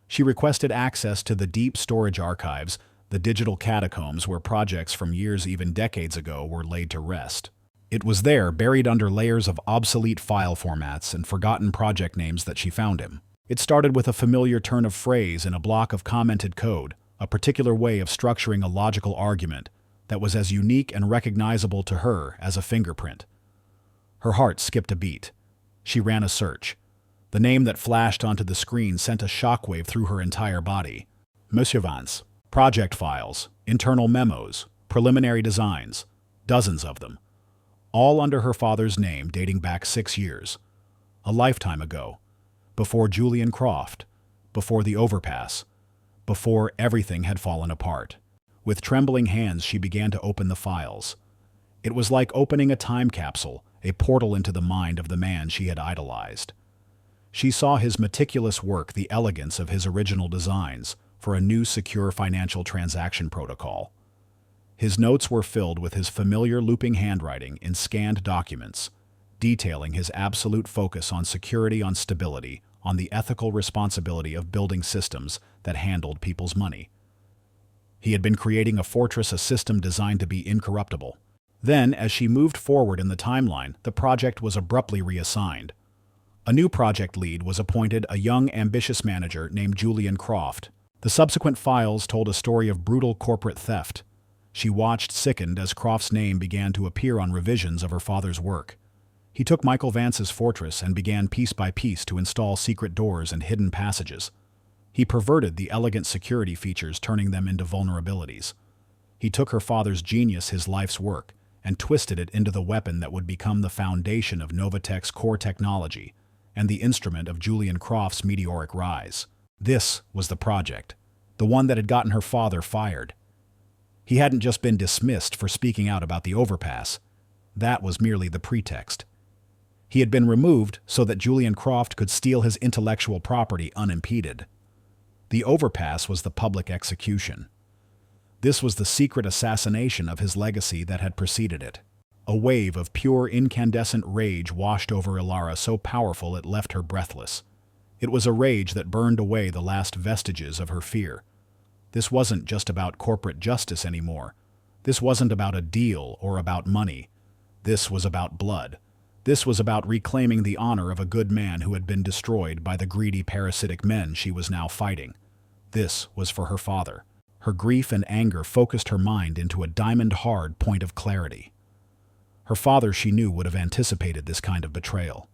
She requested access to the deep storage archives, the digital catacombs where projects from years, even decades ago, were laid to rest. It was there, buried under layers of obsolete file formats and forgotten project names, that she found him. It started with a familiar turn of phrase in a block of commented code, a particular way of structuring a logical argument that was as unique and recognizable to her as a fingerprint. Her heart skipped a beat. She ran a search. The name that flashed onto the screen sent a shockwave through her entire body. Monsieur Vance. Project files, internal memos, preliminary designs, dozens of them. All under her father's name, dating back 6 years. A lifetime ago. Before Julian Croft. Before the overpass. Before everything had fallen apart. With trembling hands, she began to open the files. It was like opening a time capsule, a portal into the mind of the man she had idolized. She saw his meticulous work, the elegance of his original designs for a new secure financial transaction protocol. His notes were filled with his familiar looping handwriting in scanned documents, detailing his absolute focus on security, on stability, on the ethical responsibility of building systems that handled people's money. He had been creating a fortress, a system designed to be incorruptible. Then, as she moved forward in the timeline, the project was abruptly reassigned. A new project lead was appointed, a young, ambitious manager named Julian Croft. The subsequent files told a story of brutal corporate theft. She watched, sickened, as Croft's name began to appear on revisions of her father's work. He took Michael Vance's fortress and began piece by piece to install secret doors and hidden passages. He perverted the elegant security features, turning them into vulnerabilities. He took her father's genius, his life's work, and twisted it into the weapon that would become the foundation of Novatech's core technology and the instrument of Julian Croft's meteoric rise. This was the project, the one that had gotten her father fired. He hadn't just been dismissed for speaking out about the overpass. That was merely the pretext. He had been removed so that Julian Croft could steal his intellectual property unimpeded. The overpass was the public execution. This was the secret assassination of his legacy that had preceded it. A wave of pure incandescent rage washed over Alara, so powerful it left her breathless. It was a rage that burned away the last vestiges of her fear. This wasn't just about corporate justice anymore. This wasn't about a deal or about money. This was about blood. This was about reclaiming the honor of a good man who had been destroyed by the greedy, parasitic men she was now fighting. This was for her father. Her grief and anger focused her mind into a diamond-hard point of clarity. Her father, she knew, would have anticipated this kind of betrayal.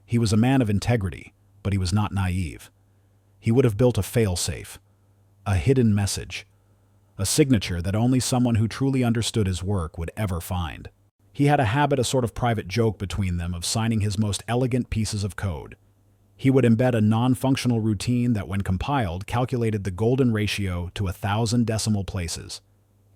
He was a man of integrity, but he was not naive. He would have built a fail-safe, a hidden message, a signature that only someone who truly understood his work would ever find. He had a habit, a sort of private joke between them, of signing his most elegant pieces of code. He would embed a non-functional routine that, when compiled, calculated the golden ratio to 1,000 decimal places.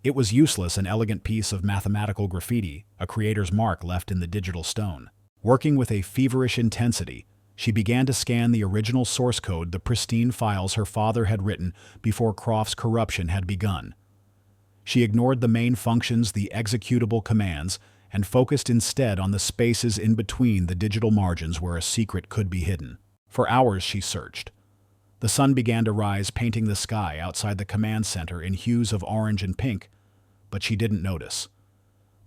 It was useless, an elegant piece of mathematical graffiti, a creator's mark left in the digital stone. Working with a feverish intensity, she began to scan the original source code, the pristine files her father had written before Croft's corruption had begun. She ignored the main functions, the executable commands, and focused instead on the spaces in between the digital margins where a secret could be hidden. For hours she searched. The sun began to rise, painting the sky outside the command center in hues of orange and pink, but she didn't notice.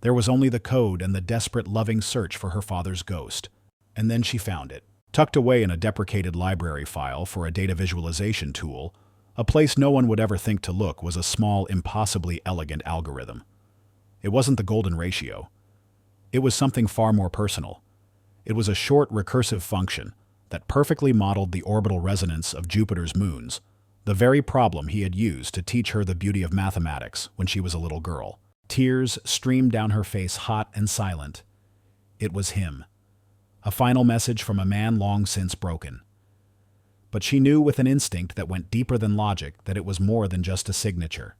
There was only the code and the desperate, loving search for her father's ghost. And then she found it. Tucked away in a deprecated library file for a data visualization tool, a place no one would ever think to look, was a small, impossibly elegant algorithm. It wasn't the golden ratio. It was something far more personal. It was a short, recursive function that perfectly modeled the orbital resonance of Jupiter's moons, the very problem he had used to teach her the beauty of mathematics when she was a little girl. Tears streamed down her face, hot and silent. It was him. A final message from a man long since broken. But she knew with an instinct that went deeper than logic that it was more than just a signature.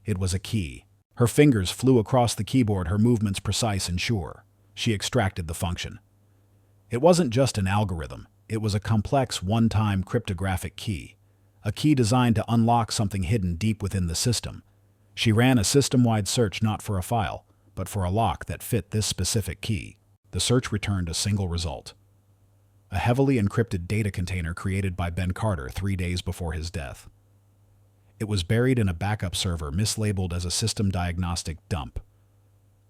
It was a key. Her fingers flew across the keyboard, her movements precise and sure. She extracted the function. It wasn't just an algorithm. It was a complex, one-time cryptographic key. A key designed to unlock something hidden deep within the system. She ran a system-wide search not for a file, but for a lock that fit this specific key. The search returned a single result. A heavily encrypted data container created by Ben Carter 3 days before his death. It was buried in a backup server mislabeled as a system diagnostic dump.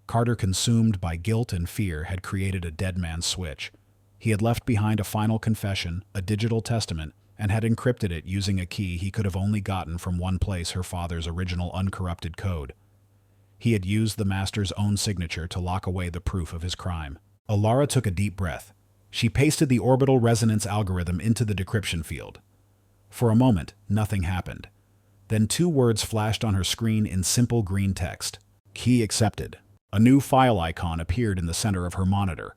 Carter, consumed by guilt and fear, had created a dead man's switch. He had left behind a final confession, a digital testament, and had encrypted it using a key he could have only gotten from one place: her father's original uncorrupted code. He had used the master's own signature to lock away the proof of his crime. Alara took a deep breath. She pasted the orbital resonance algorithm into the decryption field. For a moment, nothing happened. Then 2 words flashed on her screen in simple green text. Key accepted. A new file icon appeared in the center of her monitor.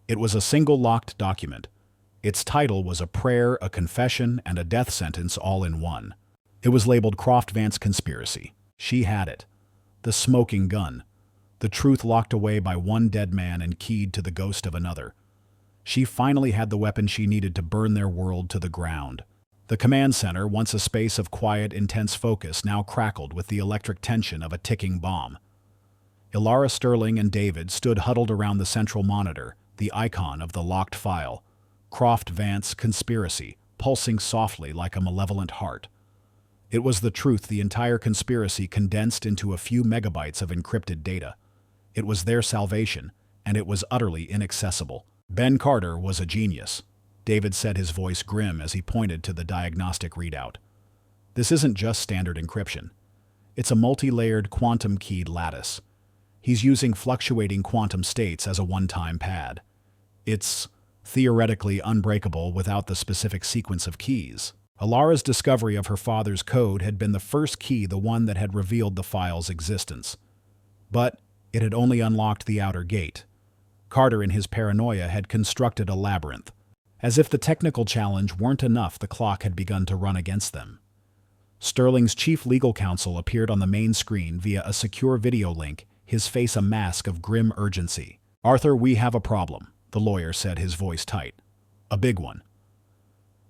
It was a single locked document. Its title was a prayer, a confession, and a death sentence all in one. It was labeled Croft Vance Conspiracy. She had it. The smoking gun. The truth locked away by one dead man and keyed to the ghost of another. She finally had the weapon she needed to burn their world to the ground. The command center, once a space of quiet, intense focus, now crackled with the electric tension of a ticking bomb. Ilara, Sterling, and David stood huddled around the central monitor, the icon of the locked file. Croft Vance Conspiracy, pulsing softly like a malevolent heart. It was the truth, the entire conspiracy condensed into a few megabytes of encrypted data. It was their salvation, and it was utterly inaccessible. Ben Carter was a genius. David said, his voice grim as he pointed to the diagnostic readout. This isn't just standard encryption. It's a multi-layered quantum-keyed lattice. He's using fluctuating quantum states as a one-time pad. It's theoretically unbreakable without the specific sequence of keys. Alara's discovery of her father's code had been the first key, the one that had revealed the file's existence. But it had only unlocked the outer gate. Carter, in his paranoia, had constructed a labyrinth. As if the technical challenge weren't enough, the clock had begun to run against them. Sterling's chief legal counsel appeared on the main screen via a secure video link, his face a mask of grim urgency. "Arthur, we have a problem," the lawyer said, his voice tight. "A big one.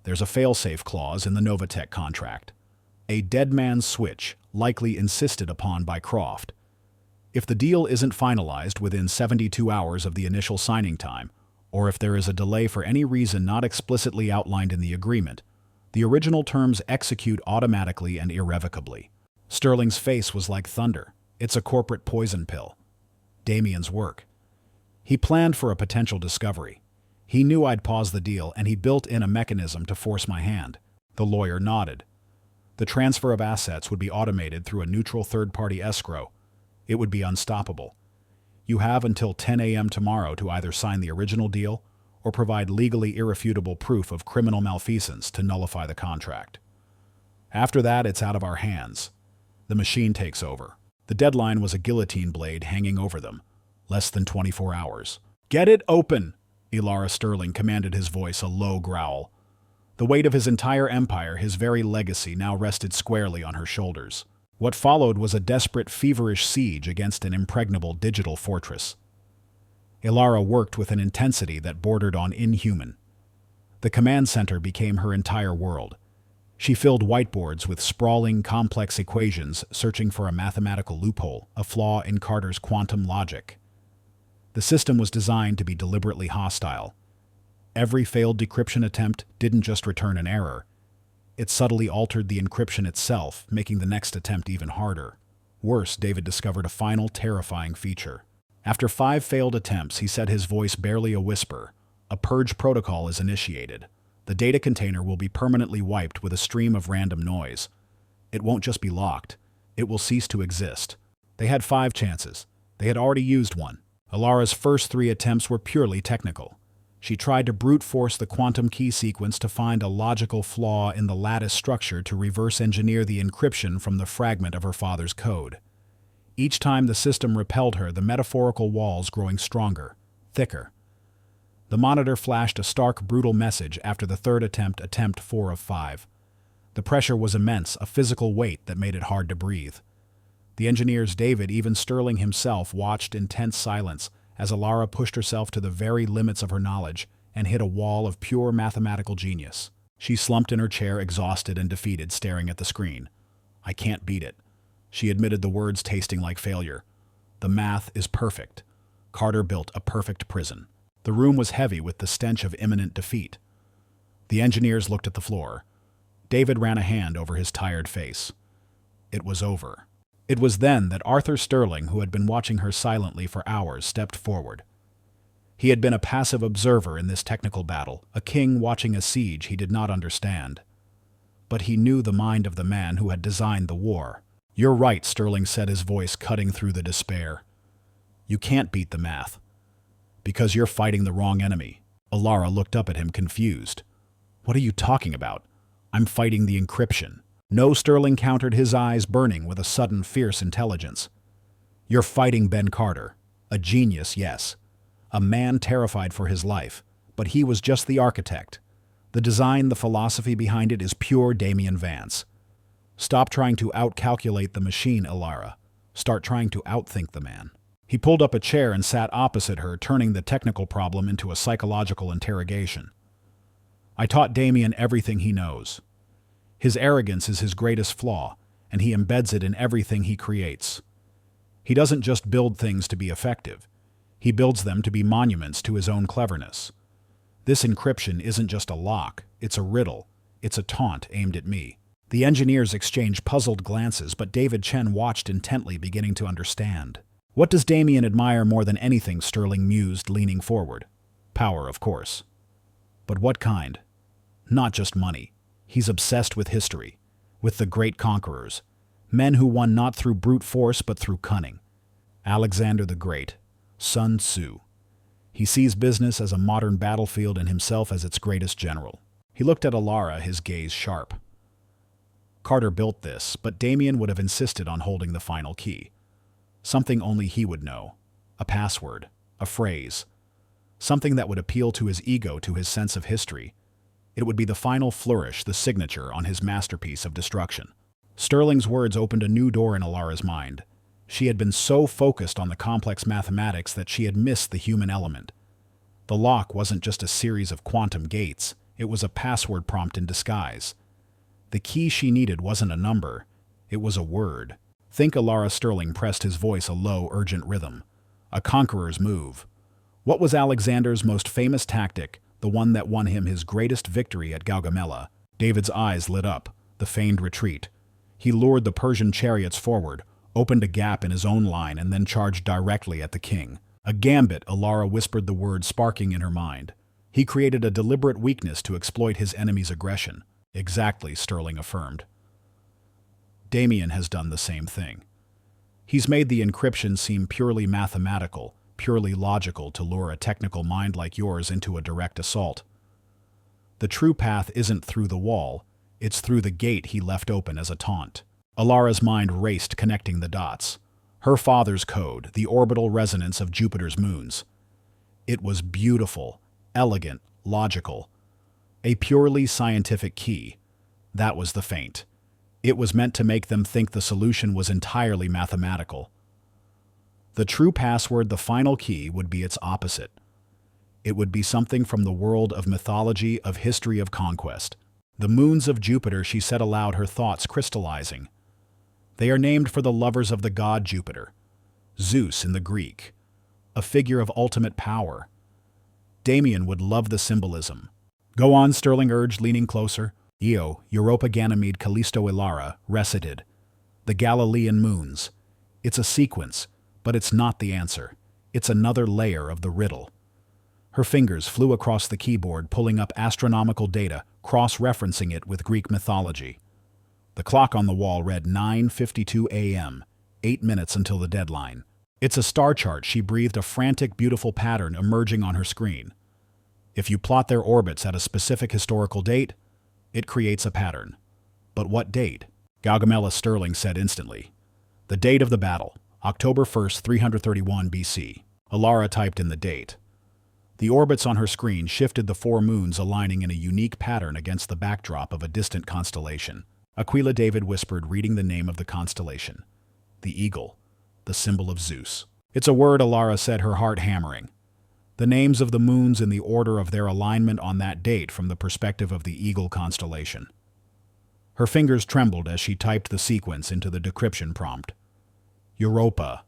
There's a fail-safe clause in the Novatech contract. A dead man's switch, likely insisted upon by Croft. If the deal isn't finalized within 72 hours of the initial signing time, or if there is a delay for any reason not explicitly outlined in the agreement, the original terms execute automatically and irrevocably." Sterling's face was like thunder. "It's a corporate poison pill." Damien's work. "He planned for a potential discovery. He knew I'd pause the deal, and he built in a mechanism to force my hand." The lawyer nodded. "The transfer of assets would be automated through a neutral third-party escrow. It would be unstoppable. You have until 10 a.m. tomorrow to either sign the original deal or provide legally irrefutable proof of criminal malfeasance to nullify the contract. After that, it's out of our hands. The machine takes over." The deadline was a guillotine blade hanging over them. Less than 24 hours. "Get it open!" Ilara Sterling commanded, his voice a low growl. The weight of his entire empire, his very legacy, now rested squarely on her shoulders. What followed was a desperate, feverish siege against an impregnable digital fortress. Ilara worked with an intensity that bordered on inhuman. The command center became her entire world. She filled whiteboards with sprawling, complex equations searching for a mathematical loophole, a flaw in Carter's quantum logic. The system was designed to be deliberately hostile. Every failed decryption attempt didn't just return an error. It subtly altered the encryption itself, making the next attempt even harder. Worse, David discovered a final terrifying feature. After 5 failed attempts, he said, his voice barely a whisper, "A purge protocol is initiated. The data container will be permanently wiped with a stream of random noise. It won't just be locked. It will cease to exist." They had 5 chances. They had already used one. Ilara's first 3 attempts were purely technical. She tried to brute force the quantum key sequence to find a logical flaw in the lattice structure to reverse engineer the encryption from the fragment of her father's code. Each time the system repelled her, the metaphorical walls growing stronger, thicker. The monitor flashed a stark, brutal message after the 3rd attempt 4 of 5. The pressure was immense, a physical weight that made it hard to breathe. The engineers, David, even Sterling himself, watched in tense silence as Ilara pushed herself to the very limits of her knowledge and hit a wall of pure mathematical genius. She slumped in her chair, exhausted and defeated, staring at the screen. "I can't beat it," she admitted, the words tasting like failure. "The math is perfect. Carter built a perfect prison." The room was heavy with the stench of imminent defeat. The engineers looked at the floor. David ran a hand over his tired face. It was over. It was then that Arthur Sterling, who had been watching her silently for hours, stepped forward. He had been a passive observer in this technical battle, a king watching a siege he did not understand. But he knew the mind of the man who had designed the war. "You're right," Sterling said, his voice cutting through the despair. "You can't beat the math. Because you're fighting the wrong enemy." Ilara looked up at him, confused. "What are you talking about?" "I'm fighting the encryption." "No," Sterling countered, his eyes burning with a sudden, fierce intelligence. "You're fighting Ben Carter. A genius, yes. A man terrified for his life. But he was just the architect. The design, the philosophy behind it is pure Damian Vance. Stop trying to outcalculate the machine, Ilara. Start trying to outthink the man." He pulled up a chair and sat opposite her, turning the technical problem into a psychological interrogation. "I taught Damian everything he knows. His arrogance is his greatest flaw, and he embeds it in everything he creates. He doesn't just build things to be effective. He builds them to be monuments to his own cleverness. This encryption isn't just a lock, it's a riddle. It's a taunt aimed at me." The engineers exchanged puzzled glances, but David Chen watched intently, beginning to understand. "What does Damian admire more than anything?" Sterling mused, leaning forward. "Power, of course. But what kind? Not just money. He's obsessed with history, with the great conquerors, men who won not through brute force but through cunning. Alexander the Great, Sun Tzu. He sees business as a modern battlefield and himself as its greatest general." He looked at Ilara, his gaze sharp. "Carter built this, but Damian would have insisted on holding the final key. Something only he would know. A password, a phrase. Something that would appeal to his ego, to his sense of history. It would be the final flourish, the signature on his masterpiece of destruction." Sterling's words opened a new door in Ilara's mind. She had been so focused on the complex mathematics that she had missed the human element. The lock wasn't just a series of quantum gates, it was a password prompt in disguise. The key she needed wasn't a number, it was a word. "Think," Ilara. Sterling pressed his voice a low, urgent rhythm. "A conqueror's move. What was Alexander's most famous tactic, the one that won him his greatest victory at Gaugamela?" David's eyes lit up, the feigned retreat. He lured the Persian chariots forward, opened a gap in his own line, and then charged directly at the king. "A gambit," Ilara whispered, the word sparking in her mind. "He created a deliberate weakness to exploit his enemy's aggression." "Exactly," Sterling affirmed. "Damian has done the same thing. He's made the encryption seem purely mathematical, purely logical to lure a technical mind like yours into a direct assault. The true path isn't through the wall, it's through the gate he left open as a taunt." Ilara's mind raced, connecting the dots. Her father's code, the orbital resonance of Jupiter's moons. It was beautiful, elegant, logical. A purely scientific key. That was the feint. It was meant to make them think the solution was entirely mathematical. The true password, the final key, would be its opposite. It would be something from the world of mythology, of history, of conquest. The moons of Jupiter, she said aloud, her thoughts crystallizing. They are named for the lovers of the god Jupiter. Zeus in the Greek, a figure of ultimate power. Damien would love the symbolism. Go on, Sterling urged, leaning closer. Io, Europa, Ganymede, Callisto, Ilara, recited. The Galilean moons. It's a sequence, but it's not the answer. It's another layer of the riddle. Her fingers flew across the keyboard, pulling up astronomical data, cross-referencing it with Greek mythology. The clock on the wall read 9:52 a.m., 8 minutes until the deadline. It's a star chart, she breathed, a frantic, beautiful pattern emerging on her screen. If you plot their orbits at a specific historical date, it creates a pattern. But what date? Gaugamela, Sterling said instantly. The date of the battle, October 1st, 331 BC. Ilara typed in the date. The orbits on her screen shifted, the four moons aligning in a unique pattern against the backdrop of a distant constellation. Aquila, David whispered, reading the name of the constellation. The eagle, the symbol of Zeus. It's a word, Ilara said, her heart hammering. The names of the moons in the order of their alignment on that date from the perspective of the eagle constellation. Her fingers trembled as she typed the sequence into the decryption prompt. Europa,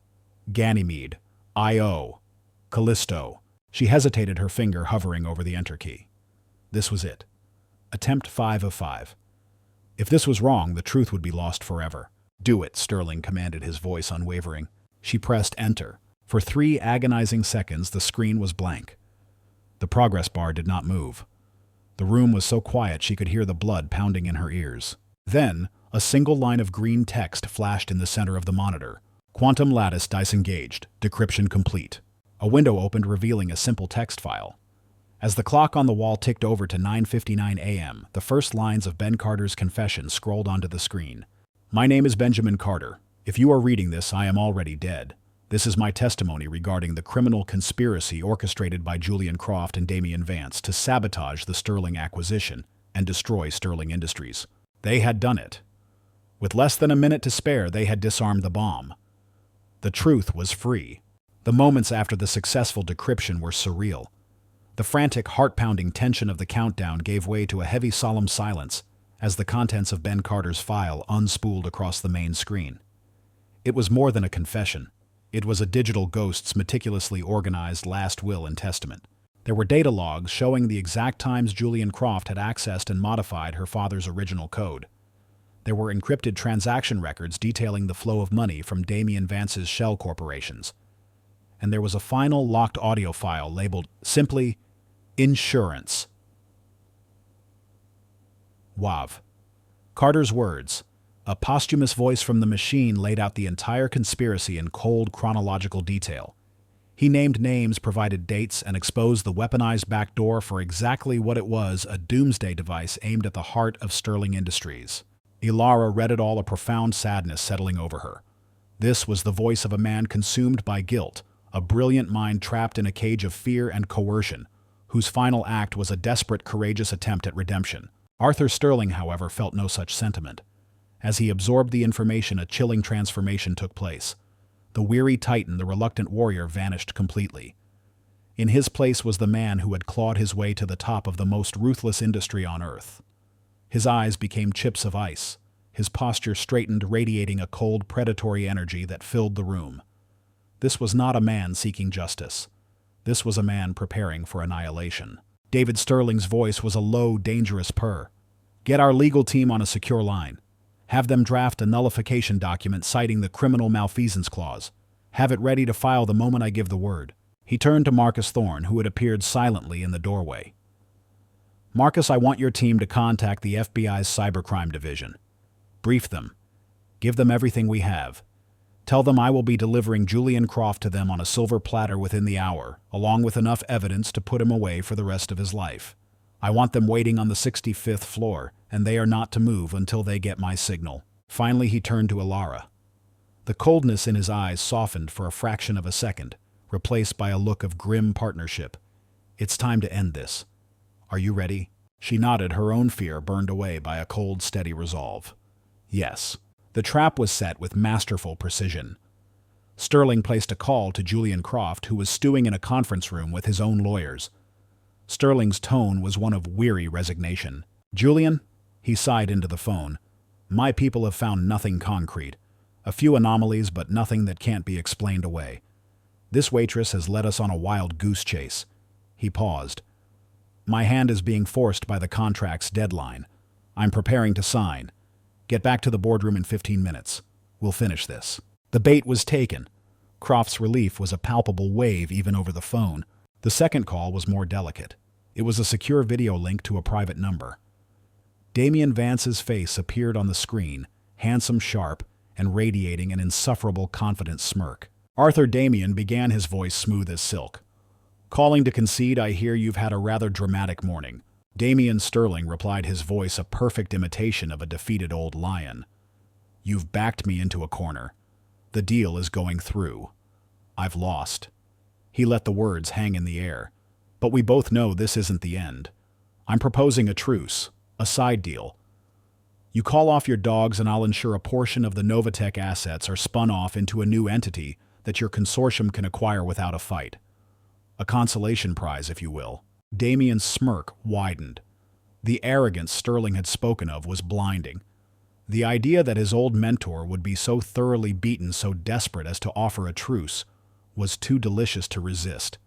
Ganymede, Io, Callisto. She hesitated, her finger hovering over the enter key. This was it. Attempt 5 of 5. If this was wrong, the truth would be lost forever. Do it, Sterling commanded, his voice unwavering. She pressed enter. For 3 agonizing seconds, the screen was blank. The progress bar did not move. The room was so quiet she could hear the blood pounding in her ears. Then, a single line of green text flashed in the center of the monitor. Quantum lattice disengaged. Decryption complete. A window opened, revealing a simple text file. As the clock on the wall ticked over to 9:59 a.m., the first lines of Ben Carter's confession scrolled onto the screen. My name is Benjamin Carter. If you are reading this, I am already dead. This is my testimony regarding the criminal conspiracy orchestrated by Julian Croft and Damian Vance to sabotage the Sterling acquisition and destroy Sterling Industries. They had done it. With less than a minute to spare, they had disarmed the bomb. The truth was free. The moments after the successful decryption were surreal. The frantic, heart-pounding tension of the countdown gave way to a heavy, solemn silence as the contents of Ben Carter's file unspooled across the main screen. It was more than a confession. It was a digital ghost's meticulously organized last will and testament. There were data logs showing the exact times Julian Croft had accessed and modified her father's original code. There were encrypted transaction records detailing the flow of money from Damian Vance's shell corporations. And there was a final locked audio file labeled simply Insurance. WAV. Carter's words, a posthumous voice from the machine, laid out the entire conspiracy in cold chronological detail. He named names, provided dates, and exposed the weaponized backdoor for exactly what it was, a doomsday device aimed at the heart of Sterling Industries. Ilara read it all, a profound sadness settling over her. This was the voice of a man consumed by guilt, a brilliant mind trapped in a cage of fear and coercion, whose final act was a desperate, courageous attempt at redemption. Arthur Sterling, however, felt no such sentiment. As he absorbed the information, a chilling transformation took place. The weary titan, the reluctant warrior, vanished completely. In his place was the man who had clawed his way to the top of the most ruthless industry on Earth. His eyes became chips of ice. His posture straightened, radiating a cold, predatory energy that filled the room. This was not a man seeking justice. This was a man preparing for annihilation. David Sterling's voice was a low, dangerous purr. Get our legal team on a secure line. Have them draft a nullification document citing the criminal malfeasance clause. Have it ready to file the moment I give the word. He turned to Marcus Thorne, who had appeared silently in the doorway. Marcus, I want your team to contact the FBI's cybercrime division. Brief them. Give them everything we have. Tell them I will be delivering Julian Croft to them on a silver platter within the hour, along with enough evidence to put him away for the rest of his life. I want them waiting on the 65th floor, and they are not to move until they get my signal. Finally, he turned to Ilara. The coldness in his eyes softened for a fraction of a second, replaced by a look of grim partnership. It's time to end this. Are you ready? She nodded, her own fear burned away by a cold, steady resolve. Yes. The trap was set with masterful precision. Sterling placed a call to Julian Croft, who was stewing in a conference room with his own lawyers. Sterling's tone was one of weary resignation. "Julian," he sighed into the phone, "my people have found nothing concrete. A few anomalies, but nothing that can't be explained away. This waitress has led us on a wild goose chase." He paused. "My hand is being forced by the contract's deadline. I'm preparing to sign. Get back to the boardroom in 15 minutes. We'll finish this." The bait was taken. Croft's relief was a palpable wave even over the phone. The second call was more delicate. It was a secure video link to a private number. Damian Vance's face appeared on the screen, handsome, sharp, and radiating an insufferable, confident smirk. "Arthur Damian," began, his voice smooth as silk. "Calling to concede, I hear you've had a rather dramatic morning." Damian Sterling replied, his voice a perfect imitation of a defeated old lion. "You've backed me into a corner. The deal is going through. I've lost." He let the words hang in the air. "But we both know this isn't the end. I'm proposing a truce, a side deal. You call off your dogs and I'll ensure a portion of the Novatech assets are spun off into a new entity that your consortium can acquire without a fight. A consolation prize, if you will." Damian's smirk widened. The arrogance Sterling had spoken of was blinding. The idea that his old mentor would be so thoroughly beaten, so desperate as to offer a truce, was too delicious to resist.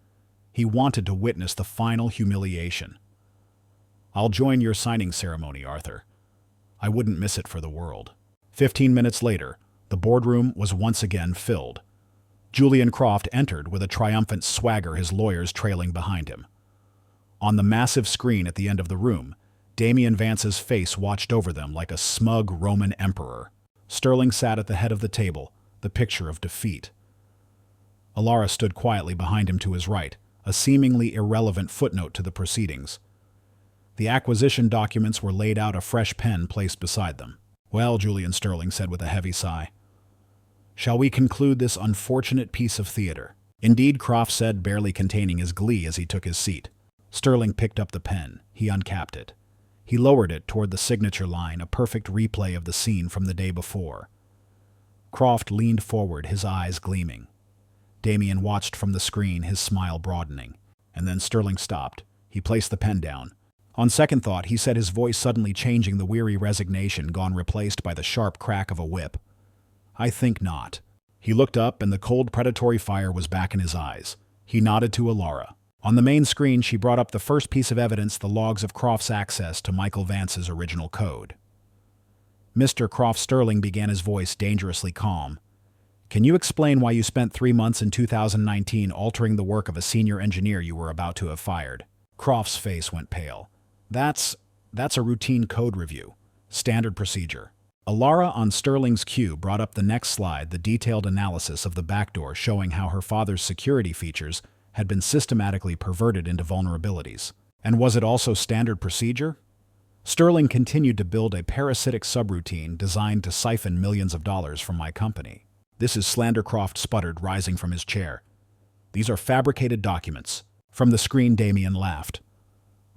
He wanted to witness the final humiliation. "I'll join your signing ceremony, Arthur. I wouldn't miss it for the world." 15 minutes later, the boardroom was once again filled. Julian Croft entered with a triumphant swagger, his lawyers trailing behind him. On the massive screen at the end of the room, Damian Vance's face watched over them like a smug Roman emperor. Sterling sat at the head of the table, the picture of defeat. Alara stood quietly behind him to his right, a seemingly irrelevant footnote to the proceedings. The acquisition documents were laid out, a fresh pen placed beside them. "Well," Julian Sterling said with a heavy sigh, "shall we conclude this unfortunate piece of theater?" "Indeed," Croft said, barely containing his glee as he took his seat. Sterling picked up the pen. He uncapped it. He lowered it toward the signature line, a perfect replay of the scene from the day before. Croft leaned forward, his eyes gleaming. Damian watched from the screen, his smile broadening. And then Sterling stopped. He placed the pen down. "On second thought," he said, his voice suddenly changing, the weary resignation gone, replaced by the sharp crack of a whip, "I think not." He looked up, and the cold, predatory fire was back in his eyes. He nodded to Alara. On the main screen, she brought up the first piece of evidence, the logs of Croft's access to Michael Vance's original code. "Mr. Croft," Sterling began, his voice dangerously calm, "can you explain why you spent 3 months in 2019 altering the work of a senior engineer you were about to have fired?" Croft's face went pale. That's a routine code review. Standard procedure." Alara, on Sterling's cue, brought up the next slide, the detailed analysis of the backdoor showing how her father's security features had been systematically perverted into vulnerabilities. "And was it also standard procedure?" Sterling continued to build a parasitic subroutine designed to siphon millions of dollars from my company. "This is slander," Croft sputtered, rising from his chair. "These are fabricated documents." From the screen, Damian laughed.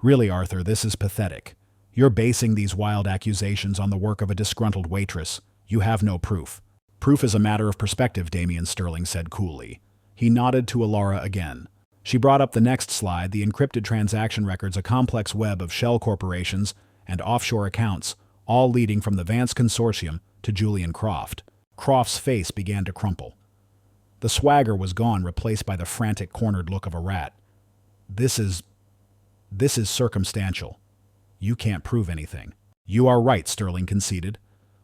"Really, Arthur, this is pathetic. You're basing these wild accusations on the work of a disgruntled waitress. You have no proof." "Proof is a matter of perspective," Damian Sterling said coolly. He nodded to Alara again. She brought up the next slide, the encrypted transaction records, a complex web of shell corporations and offshore accounts, all leading from the Vance Consortium to Julian Croft. Croft's face began to crumple. The swagger was gone, replaced by the frantic, cornered look of a rat. This is circumstantial. You can't prove anything." "You are right," Sterling conceded.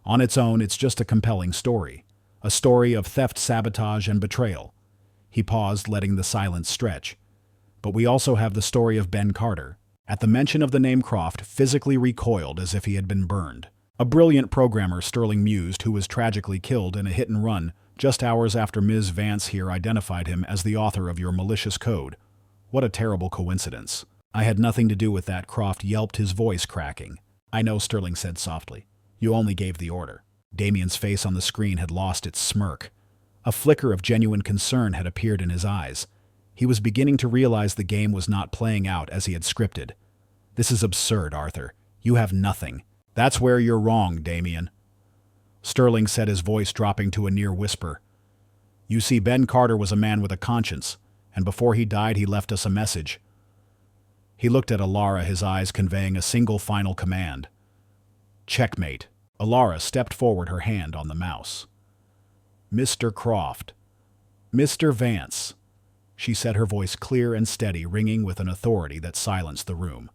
"On its own, it's just a compelling story. A story of theft, sabotage, and betrayal." He paused, letting the silence stretch. "But we also have the story of Ben Carter." At the mention of the name, Croft physically recoiled as if he had been burned. "A brilliant programmer," Sterling mused, "who was tragically killed in a hit-and-run just hours after Ms. Vance here identified him as the author of your malicious code. What a terrible coincidence." "I had nothing to do with that," Croft yelped, his voice cracking. "I know," Sterling said softly. "You only gave the order." Damian's face on the screen had lost its smirk. A flicker of genuine concern had appeared in his eyes. He was beginning to realize the game was not playing out as he had scripted. "This is absurd, Arthur. You have nothing." "That's where you're wrong, Damian." Sterling said, his voice dropping to a near whisper. You see, Ben Carter was a man with a conscience, and before he died he left us a message. He looked at Alara, his eyes conveying a single final command. Checkmate. Alara stepped forward, her hand on the mouse. Mr. Croft. Mr. Vance. She said, her voice clear and steady, ringing with an authority that silenced the room.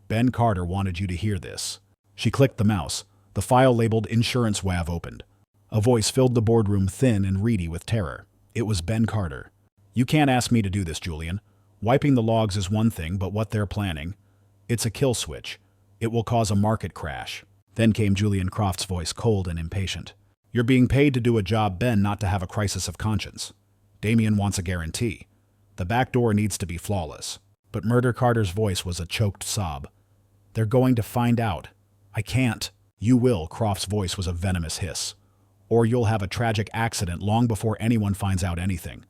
Ben Carter wanted you to hear this. She clicked the mouse. The file labeled Insurance WAV opened. A voice filled the boardroom, thin and reedy with terror. It was Ben Carter. You can't ask me to do this, Julian. Wiping the logs is one thing, but what they're planning, it's a kill switch. It will cause a market crash. Then came Julian Croft's voice, cold and impatient. You're being paid to do a job, Ben, not to have a crisis of conscience. Damien wants a guarantee. The back door needs to be flawless. But Murder Carter's voice was a choked sob. They're going to find out. I can't. You will, Croft's voice was a venomous hiss. Or you'll have a tragic accident long before anyone finds out anything.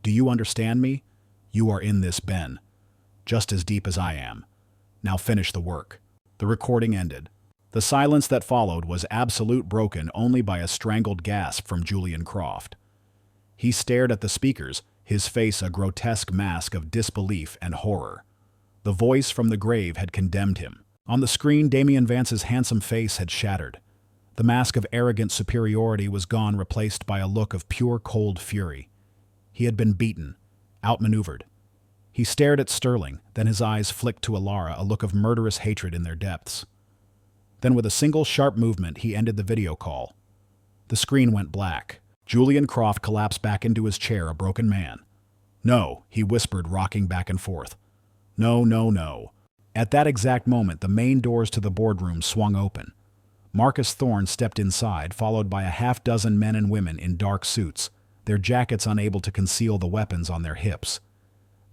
Do you understand me? You are in this, Ben. Just as deep as I am. Now finish the work. The recording ended. The silence that followed was absolute, broken only by a strangled gasp from Julian Croft. He stared at the speakers, his face a grotesque mask of disbelief and horror. The voice from the grave had condemned him. On the screen, Damien Vance's handsome face had shattered. The mask of arrogant superiority was gone, replaced by a look of pure, cold fury. He had been beaten, outmaneuvered. He stared at Sterling, then his eyes flicked to Alara, a look of murderous hatred in their depths. Then with a single sharp movement, he ended the video call. The screen went black. Julian Croft collapsed back into his chair, a broken man. No, he whispered, rocking back and forth. No, no, no. At that exact moment, the main doors to the boardroom swung open. Marcus Thorne stepped inside, followed by a half-dozen men and women in dark suits, their jackets unable to conceal the weapons on their hips.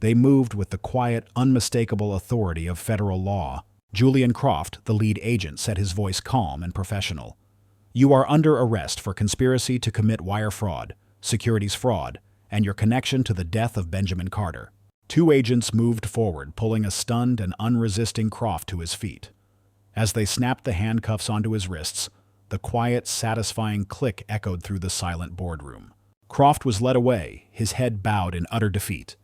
They moved with the quiet, unmistakable authority of federal law. Julian Croft, the lead agent, said, his voice calm and professional. You are under arrest for conspiracy to commit wire fraud, securities fraud, and your connection to the death of Benjamin Carter. Two agents moved forward, pulling a stunned and unresisting Croft to his feet. As they snapped the handcuffs onto his wrists, the quiet, satisfying click echoed through the silent boardroom. Croft was led away, his head bowed in utter defeat.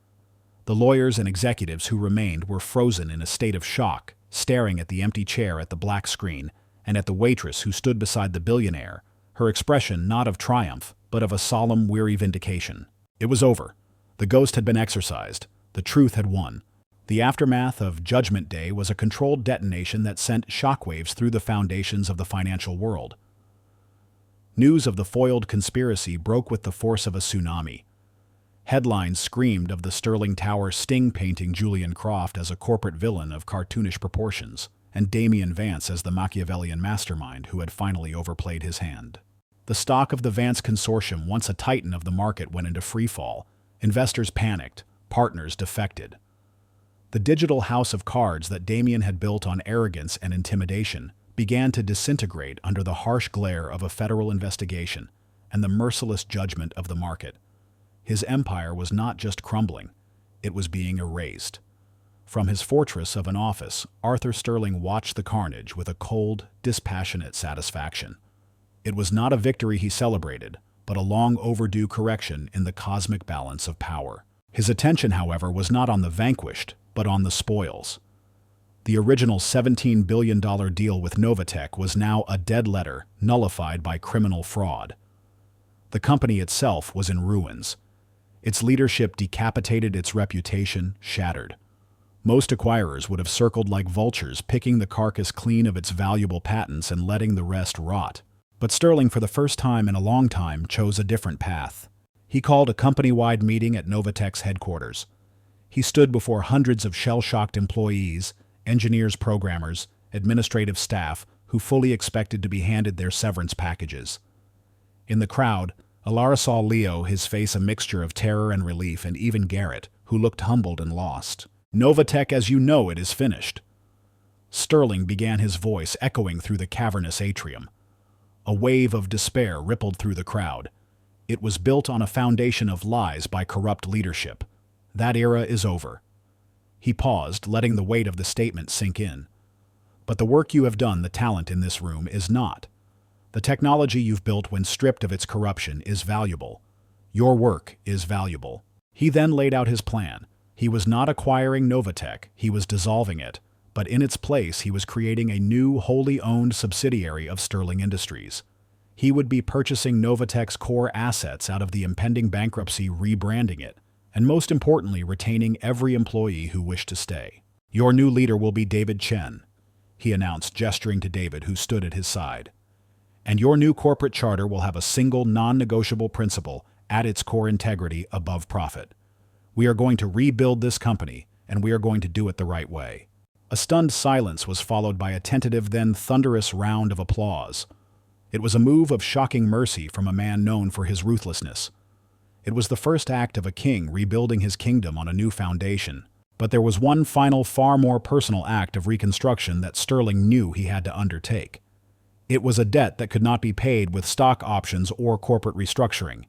The lawyers and executives who remained were frozen in a state of shock, staring at the empty chair at the black screen and at the waitress who stood beside the billionaire, her expression not of triumph, but of a solemn, weary vindication. It was over. The ghost had been exorcised. The truth had won. The aftermath of Judgment Day was a controlled detonation that sent shockwaves through the foundations of the financial world. News of the foiled conspiracy broke with the force of a tsunami. Headlines screamed of the Sterling Tower sting, painting Julian Croft as a corporate villain of cartoonish proportions, and Damien Vance as the Machiavellian mastermind who had finally overplayed his hand. The stock of the Vance Consortium, once a titan of the market, went into freefall. Investors panicked. Partners defected. The digital house of cards that Damien had built on arrogance and intimidation began to disintegrate under the harsh glare of a federal investigation and the merciless judgment of the market. His empire was not just crumbling, it was being erased. From his fortress of an office, Arthur Sterling watched the carnage with a cold, dispassionate satisfaction. It was not a victory he celebrated, but a long-overdue correction in the cosmic balance of power. His attention, however, was not on the vanquished, but on the spoils. The original $17 billion deal with Novatech was now a dead letter, nullified by criminal fraud. The company itself was in ruins. Its leadership decapitated, its reputation shattered. Most acquirers would have circled like vultures, picking the carcass clean of its valuable patents and letting the rest rot. But Sterling, for the first time in a long time, chose a different path. He called a company-wide meeting at Novatech's headquarters. He stood before hundreds of shell-shocked employees, engineers, programmers, administrative staff, who fully expected to be handed their severance packages. In the crowd, Alara saw Leo, his face a mixture of terror and relief, and even Garrett, who looked humbled and lost. Novatech as you know it is finished. Sterling began, his voice echoing through the cavernous atrium. A wave of despair rippled through the crowd. It was built on a foundation of lies by corrupt leadership. That era is over. He paused, letting the weight of the statement sink in. But the work you have done, the talent in this room, is not. The technology you've built when stripped of its corruption is valuable. Your work is valuable. He then laid out his plan. He was not acquiring Novatech, he was dissolving it, but in its place he was creating a new, wholly owned subsidiary of Sterling Industries. He would be purchasing Novatech's core assets out of the impending bankruptcy, rebranding it, and most importantly, retaining every employee who wished to stay. Your new leader will be David Chen, he announced, gesturing to David, who stood at his side. And your new corporate charter will have a single, non-negotiable principle at its core: integrity above profit. We are going to rebuild this company, and we are going to do it the right way. A stunned silence was followed by a tentative, then thunderous round of applause. It was a move of shocking mercy from a man known for his ruthlessness. It was the first act of a king rebuilding his kingdom on a new foundation. But there was one final, far more personal act of reconstruction that Sterling knew he had to undertake. It was a debt that could not be paid with stock options or corporate restructuring.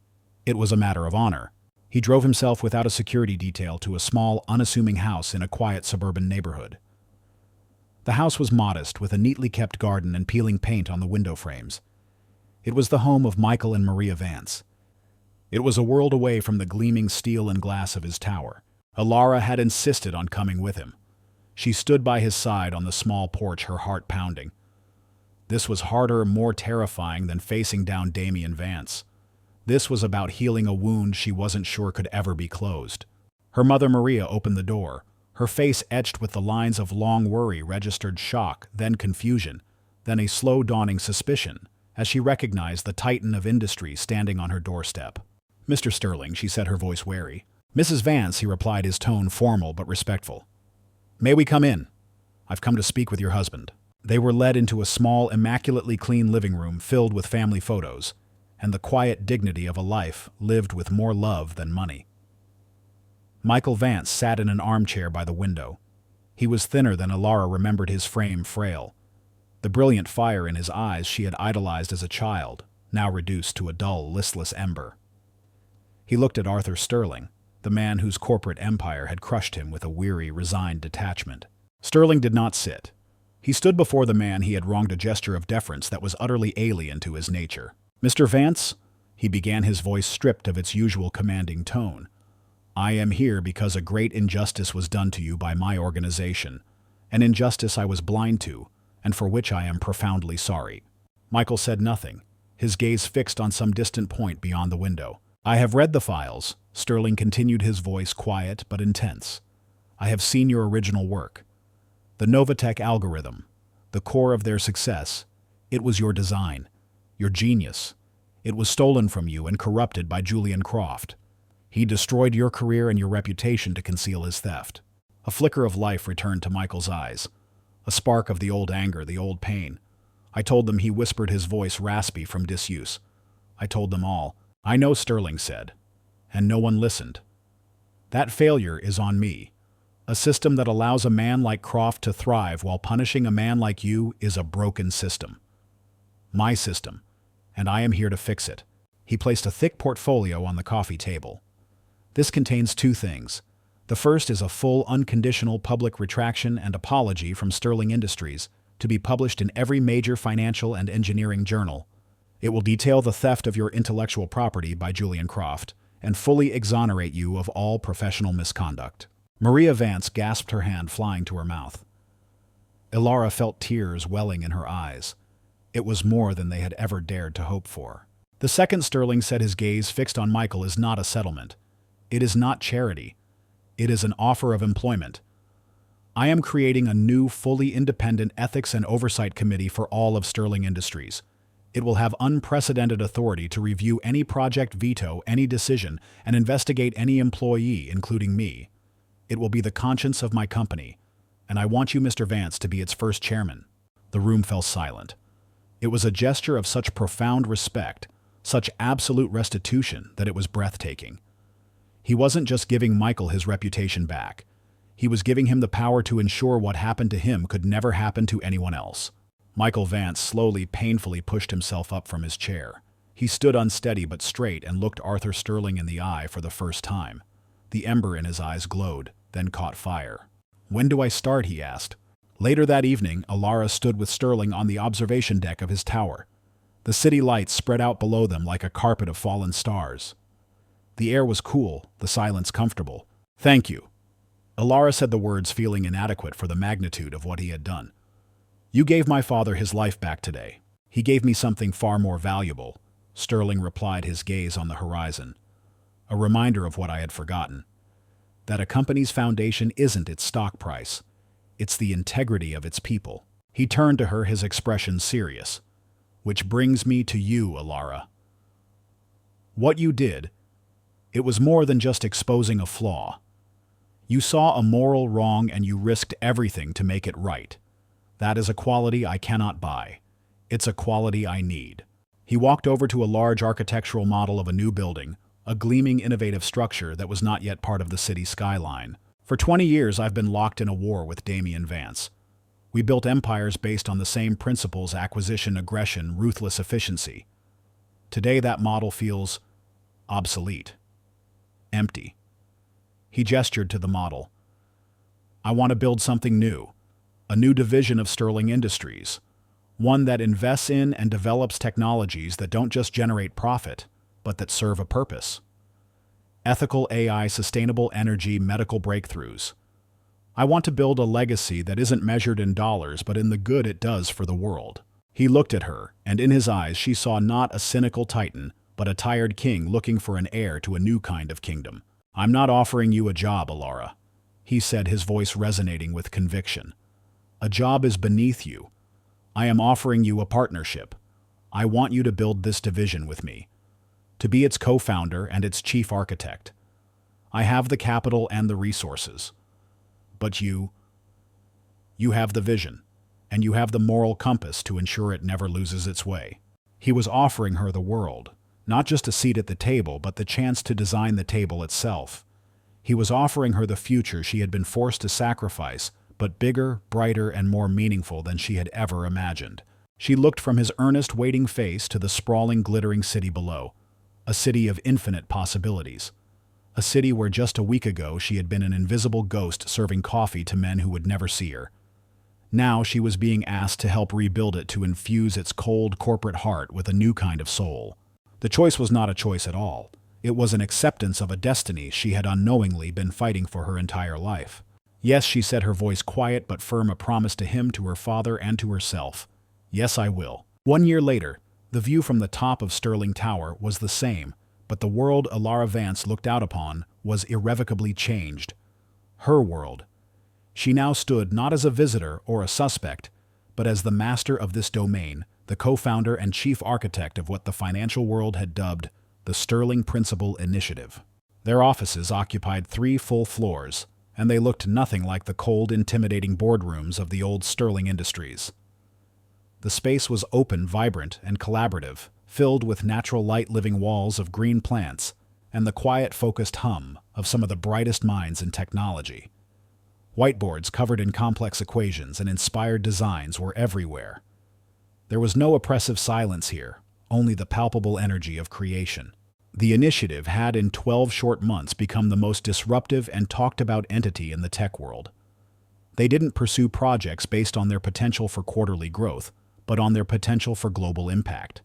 It was a matter of honor. He drove himself without a security detail to a small, unassuming house in a quiet suburban neighborhood. The house was modest, with a neatly kept garden and peeling paint on the window frames. It was the home of Michael and Maria Vance. It was a world away from the gleaming steel and glass of his tower. Alara had insisted on coming with him. She stood by his side on the small porch, her heart pounding. This was harder, more terrifying than facing down Damian Vance. This was about healing a wound she wasn't sure could ever be closed. Her mother Maria opened the door, her face etched with the lines of long worry, registered shock, then confusion, then a slow dawning suspicion, as she recognized the titan of industry standing on her doorstep. "Mr. Sterling," she said, her voice wary. "Mrs. Vance," he replied, his tone formal but respectful. "May we come in? I've come to speak with your husband." They were led into a small, immaculately clean living room filled with family photos and the quiet dignity of a life lived with more love than money. Michael Vance sat in an armchair by the window. He was thinner than Alara remembered his frame, frail. The brilliant fire in his eyes she had idolized as a child, now reduced to a dull, listless ember. He looked at Arthur Sterling, the man whose corporate empire had crushed him with a weary, resigned detachment. Sterling did not sit. He stood before the man he had wronged, a gesture of deference that was utterly alien to his nature. "Mr. Vance," he began, his voice stripped of its usual commanding tone, "I am here because a great injustice was done to you by my organization, an injustice I was blind to, and for which I am profoundly sorry." Michael said nothing, his gaze fixed on some distant point beyond the window. "I have read the files," Sterling continued, his voice quiet but intense. "I have seen your original work. The Novatech algorithm, the core of their success. It was your design, your genius. It was stolen from you and corrupted by Julian Croft. He destroyed your career and your reputation to conceal his theft." A flicker of life returned to Michael's eyes, a spark of the old anger, the old pain. "I told them," he whispered, his voice raspy from disuse. "I told them all." "I know," Sterling said, "and no one listened. That failure is on me. A system that allows a man like Croft to thrive while punishing a man like you is a broken system. My system, and I am here to fix it." He placed a thick portfolio on the coffee table. "This contains two things. The first is a full, unconditional public retraction and apology from Sterling Industries, to be published in every major financial and engineering journal. It will detail the theft of your intellectual property by Julian Croft and fully exonerate you of all professional misconduct." Maria Vance gasped, her hand flying to her mouth. Alara felt tears welling in her eyes. It was more than they had ever dared to hope for. "The second," Sterling said, his gaze fixed on Michael, "is not a settlement. It is not charity. It is an offer of employment. I am creating a new, fully independent ethics and oversight committee for all of Sterling Industries. It will have unprecedented authority to review any project, veto any decision, and investigate any employee, including me. It will be the conscience of my company, and I want you, Mr. Vance, to be its first chairman." The room fell silent. It was a gesture of such profound respect, such absolute restitution, that it was breathtaking. He wasn't just giving Michael his reputation back. He was giving him the power to ensure what happened to him could never happen to anyone else. Michael Vance slowly, painfully pushed himself up from his chair. He stood unsteady but straight and looked Arthur Sterling in the eye for the first time. The ember in his eyes glowed, then caught fire. "When do I start?" he asked. Later that evening, Alara stood with Sterling on the observation deck of his tower. The city lights spread out below them like a carpet of fallen stars. The air was cool, the silence comfortable. "Thank you." Alara said the words, feeling inadequate for the magnitude of what he had done. "You gave my father his life back today. He gave me something far more valuable," Sterling replied, his gaze on the horizon. A reminder of what I had forgotten. That a company's foundation isn't its stock price. It's the integrity of its people. He turned to her, his expression serious. "Which brings me to you, Alara. What you did, it was more than just exposing a flaw. You saw a moral wrong and you risked everything to make it right. That is a quality I cannot buy. It's a quality I need." He walked over to a large architectural model of a new building, a gleaming, innovative structure that was not yet part of the city skyline. "For 20 years, I've been locked in a war with Damian Vance. We built empires based on the same principles: acquisition, aggression, ruthless efficiency. Today, that model feels obsolete. Empty." He gestured to the model. "I want to build something new, a new division of Sterling Industries, one that invests in and develops technologies that don't just generate profit, but that serve a purpose. Ethical AI, sustainable energy, medical breakthroughs. I want to build a legacy that isn't measured in dollars, but in the good it does for the world." He looked at her, and in his eyes she saw not a cynical titan, but a tired king looking for an heir to a new kind of kingdom. "I'm not offering you a job, Alara," he said, his voice resonating with conviction. "A job is beneath you. I am offering you a partnership. I want you to build this division with me, to be its co-founder and its chief architect. I have the capital and the resources. But you have the vision, and you have the moral compass to ensure it never loses its way." He was offering her the world, not just a seat at the table, but the chance to design the table itself. He was offering her the future she had been forced to sacrifice, but bigger, brighter, and more meaningful than she had ever imagined. She looked from his earnest, waiting face to the sprawling, glittering city below, a city of infinite possibilities. A city where just a week ago she had been an invisible ghost serving coffee to men who would never see her. Now she was being asked to help rebuild it, to infuse its cold corporate heart with a new kind of soul. The choice was not a choice at all. It was an acceptance of a destiny she had unknowingly been fighting for her entire life. "Yes," she said, her voice quiet but firm, a promise to him, to her father, and to herself. "Yes, I will." 1 year later, the view from the top of Sterling Tower was the same, but the world Alara Vance looked out upon was irrevocably changed. Her world. She now stood not as a visitor or a suspect, but as the master of this domain, the co-founder and chief architect of what the financial world had dubbed the Sterling Principal Initiative. Their offices occupied 3 full floors, and they looked nothing like the cold, intimidating boardrooms of the old Sterling Industries. The space was open, vibrant, and collaborative, filled with natural light, living walls of green plants, and the quiet, focused hum of some of the brightest minds in technology. Whiteboards covered in complex equations and inspired designs were everywhere. There was no oppressive silence here, only the palpable energy of creation. The initiative had, in 12 short months, become the most disruptive and talked about entity in the tech world. They didn't pursue projects based on their potential for quarterly growth, but on their potential for global impact.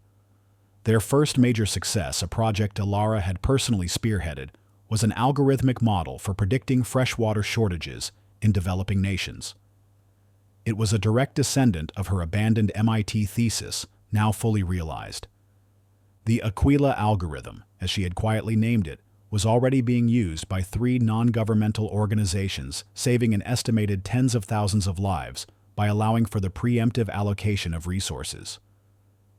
Their first major success, a project Alara had personally spearheaded, was an algorithmic model for predicting freshwater shortages in developing nations. It was a direct descendant of her abandoned MIT thesis, now fully realized. The Aquila algorithm, as she had quietly named it, was already being used by 3 non-governmental organizations, saving an estimated tens of thousands of lives by allowing for the preemptive allocation of resources.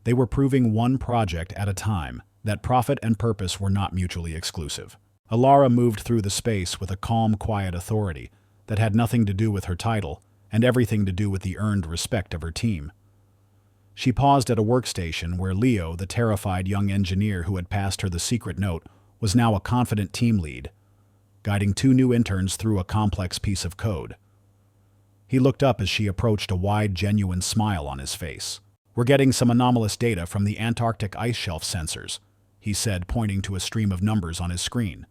They were proving one project at a time that profit and purpose were not mutually exclusive. Alara moved through the space with a calm, quiet authority that had nothing to do with her title and everything to do with the earned respect of her team. She paused at a workstation where Leo, the terrified young engineer who had passed her the secret note, was now a confident team lead, guiding 2 new interns through a complex piece of code. He looked up as she approached, a wide, genuine smile on his face. "We're getting some anomalous data from the Antarctic ice shelf sensors," he said, pointing to a stream of numbers on his screen.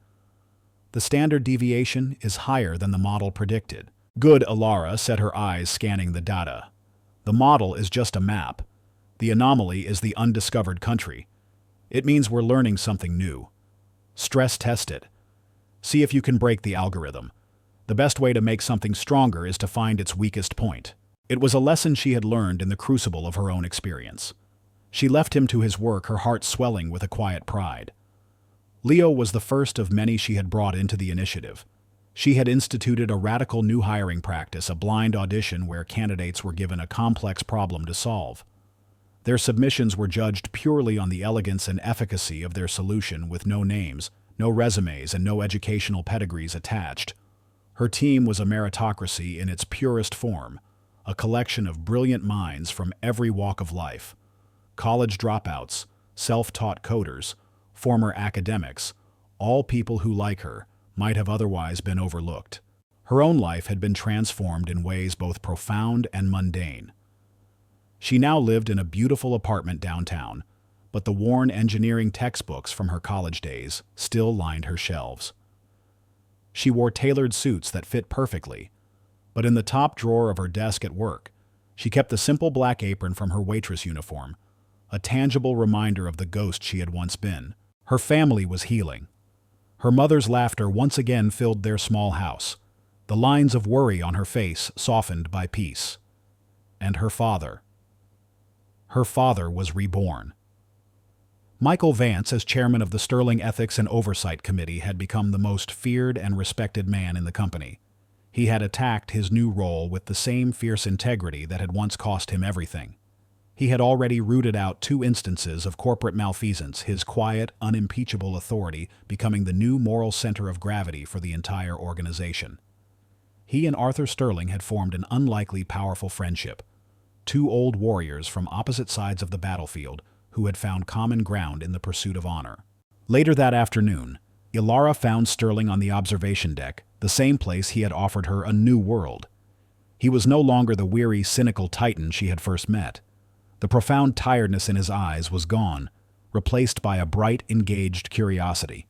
"The standard deviation is higher than the model predicted." "Good," Alara said, her eyes scanning the data. "The model is just a map. The anomaly is the undiscovered country. It means we're learning something new. Stress test it. See if you can break the algorithm. The best way to make something stronger is to find its weakest point. It was a lesson she had learned in the crucible of her own experience. She left him to his work, her heart swelling with a quiet pride. Leo was the first of many she had brought into the initiative. She had instituted a radical new hiring practice, a blind audition where candidates were given a complex problem to solve. Their submissions were judged purely on the elegance and efficacy of their solution, with no names, no resumes, and no educational pedigrees attached. Her team was a meritocracy in its purest form, a collection of brilliant minds from every walk of life. College dropouts, self-taught coders, former academics, all people who, like her, might have otherwise been overlooked. Her own life had been transformed in ways both profound and mundane. She now lived in a beautiful apartment downtown, but the worn engineering textbooks from her college days still lined her shelves. She wore tailored suits that fit perfectly, but in the top drawer of her desk at work, she kept the simple black apron from her waitress uniform, a tangible reminder of the ghost she had once been. Her family was healing. Her mother's laughter once again filled their small house, the lines of worry on her face softened by peace. And her father. Her father was reborn. Michael Vance, as chairman of the Sterling Ethics and Oversight Committee, had become the most feared and respected man in the company. He had attacked his new role with the same fierce integrity that had once cost him everything. He had already rooted out 2 instances of corporate malfeasance, his quiet, unimpeachable authority becoming the new moral center of gravity for the entire organization. He and Arthur Sterling had formed an unlikely powerful friendship, 2 old warriors from opposite sides of the battlefield who had found common ground in the pursuit of honor. Later that afternoon, Ilara found Sterling on the observation deck, the same place he had offered her a new world. He was no longer the weary, cynical titan she had first met. The profound tiredness in his eyes was gone, replaced by a bright, engaged curiosity.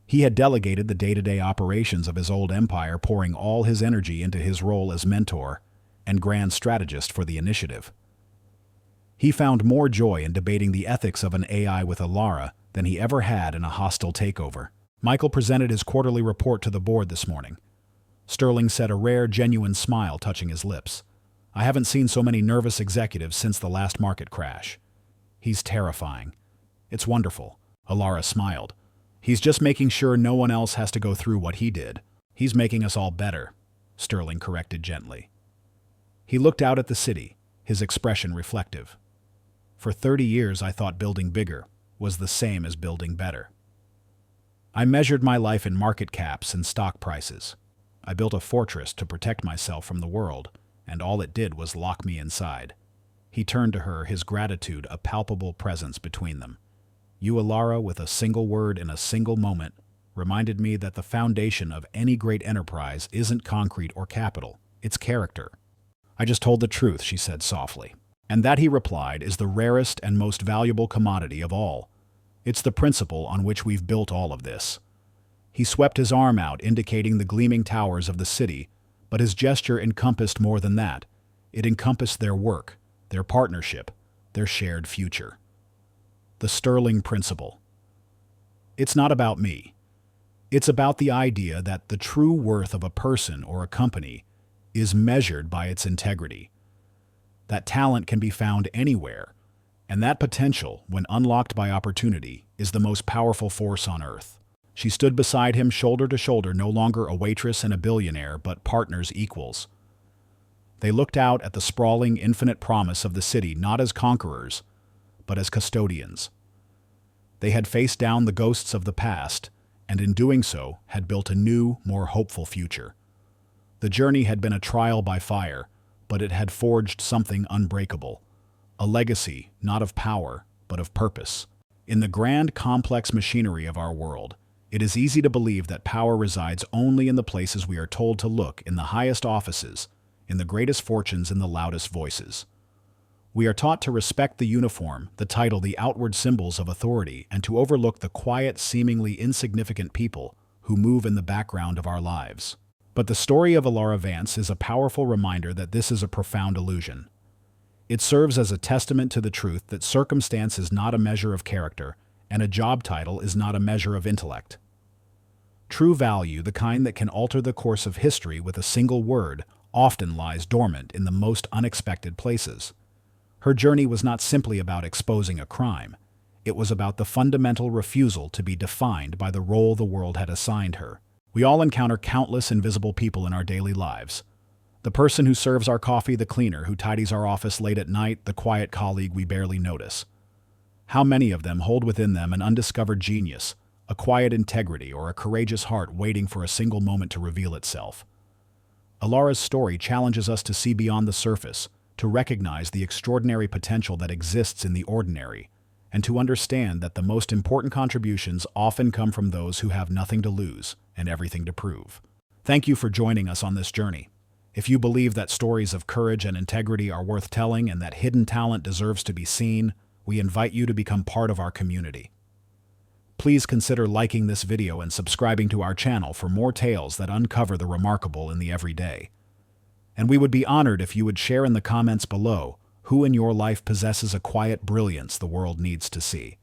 He had delegated the day-to-day operations of his old empire, pouring all his energy into his role as mentor and grand strategist for the initiative. He found more joy in debating the ethics of an AI with Ilara than he ever had in a hostile takeover. Michael presented his quarterly report to the board this morning. Sterling said, a rare, genuine smile touching his lips. I haven't seen so many nervous executives since the last market crash. He's terrifying. It's wonderful. Ilara smiled. He's just making sure no one else has to go through what he did. He's making us all better, Sterling corrected gently. He looked out at the city, his expression reflective. For 30 years I thought building bigger was the same as building better. I measured my life in market caps and stock prices. I built a fortress to protect myself from the world, and all it did was lock me inside. He turned to her, his gratitude a palpable presence between them. You, Ilara, with a single word in a single moment, reminded me that the foundation of any great enterprise isn't concrete or capital, it's character. I just told the truth, she said softly. And that, he replied, is the rarest and most valuable commodity of all. It's the principle on which we've built all of this. He swept his arm out, indicating the gleaming towers of the city, but his gesture encompassed more than that. It encompassed their work, their partnership, their shared future. The Sterling principle. It's not about me. It's about the idea that the true worth of a person or a company is measured by its integrity. That talent can be found anywhere, and that potential, when unlocked by opportunity, is the most powerful force on earth. She stood beside him, shoulder to shoulder, no longer a waitress and a billionaire, but partners equals. They looked out at the sprawling, infinite promise of the city not as conquerors, but as custodians. They had faced down the ghosts of the past, and in doing so had built a new, more hopeful future. The journey had been a trial by fire, but it had forged something unbreakable. A legacy, not of power, but of purpose. In the grand, complex machinery of our world, it is easy to believe that power resides only in the places we are told to look, in the highest offices, in the greatest fortunes, in the loudest voices. We are taught to respect the uniform, the title, the outward symbols of authority, and to overlook the quiet, seemingly insignificant people who move in the background of our lives. But the story of Ilara Vance is a powerful reminder that this is a profound illusion. It serves as a testament to the truth that circumstance is not a measure of character, and a job title is not a measure of intellect. True value, the kind that can alter the course of history with a single word, often lies dormant in the most unexpected places. Her journey was not simply about exposing a crime. It was about the fundamental refusal to be defined by the role the world had assigned her. We all encounter countless invisible people in our daily lives. The person who serves our coffee, the cleaner who tidies our office late at night, the quiet colleague we barely notice. How many of them hold within them an undiscovered genius, a quiet integrity, or a courageous heart waiting for a single moment to reveal itself? Alara's story challenges us to see beyond the surface, to recognize the extraordinary potential that exists in the ordinary, and to understand that the most important contributions often come from those who have nothing to lose and everything to prove. Thank you for joining us on this journey. If you believe that stories of courage and integrity are worth telling and that hidden talent deserves to be seen, we invite you to become part of our community. Please consider liking this video and subscribing to our channel for more tales that uncover the remarkable in the everyday. And we would be honored if you would share in the comments below who in your life possesses a quiet brilliance the world needs to see.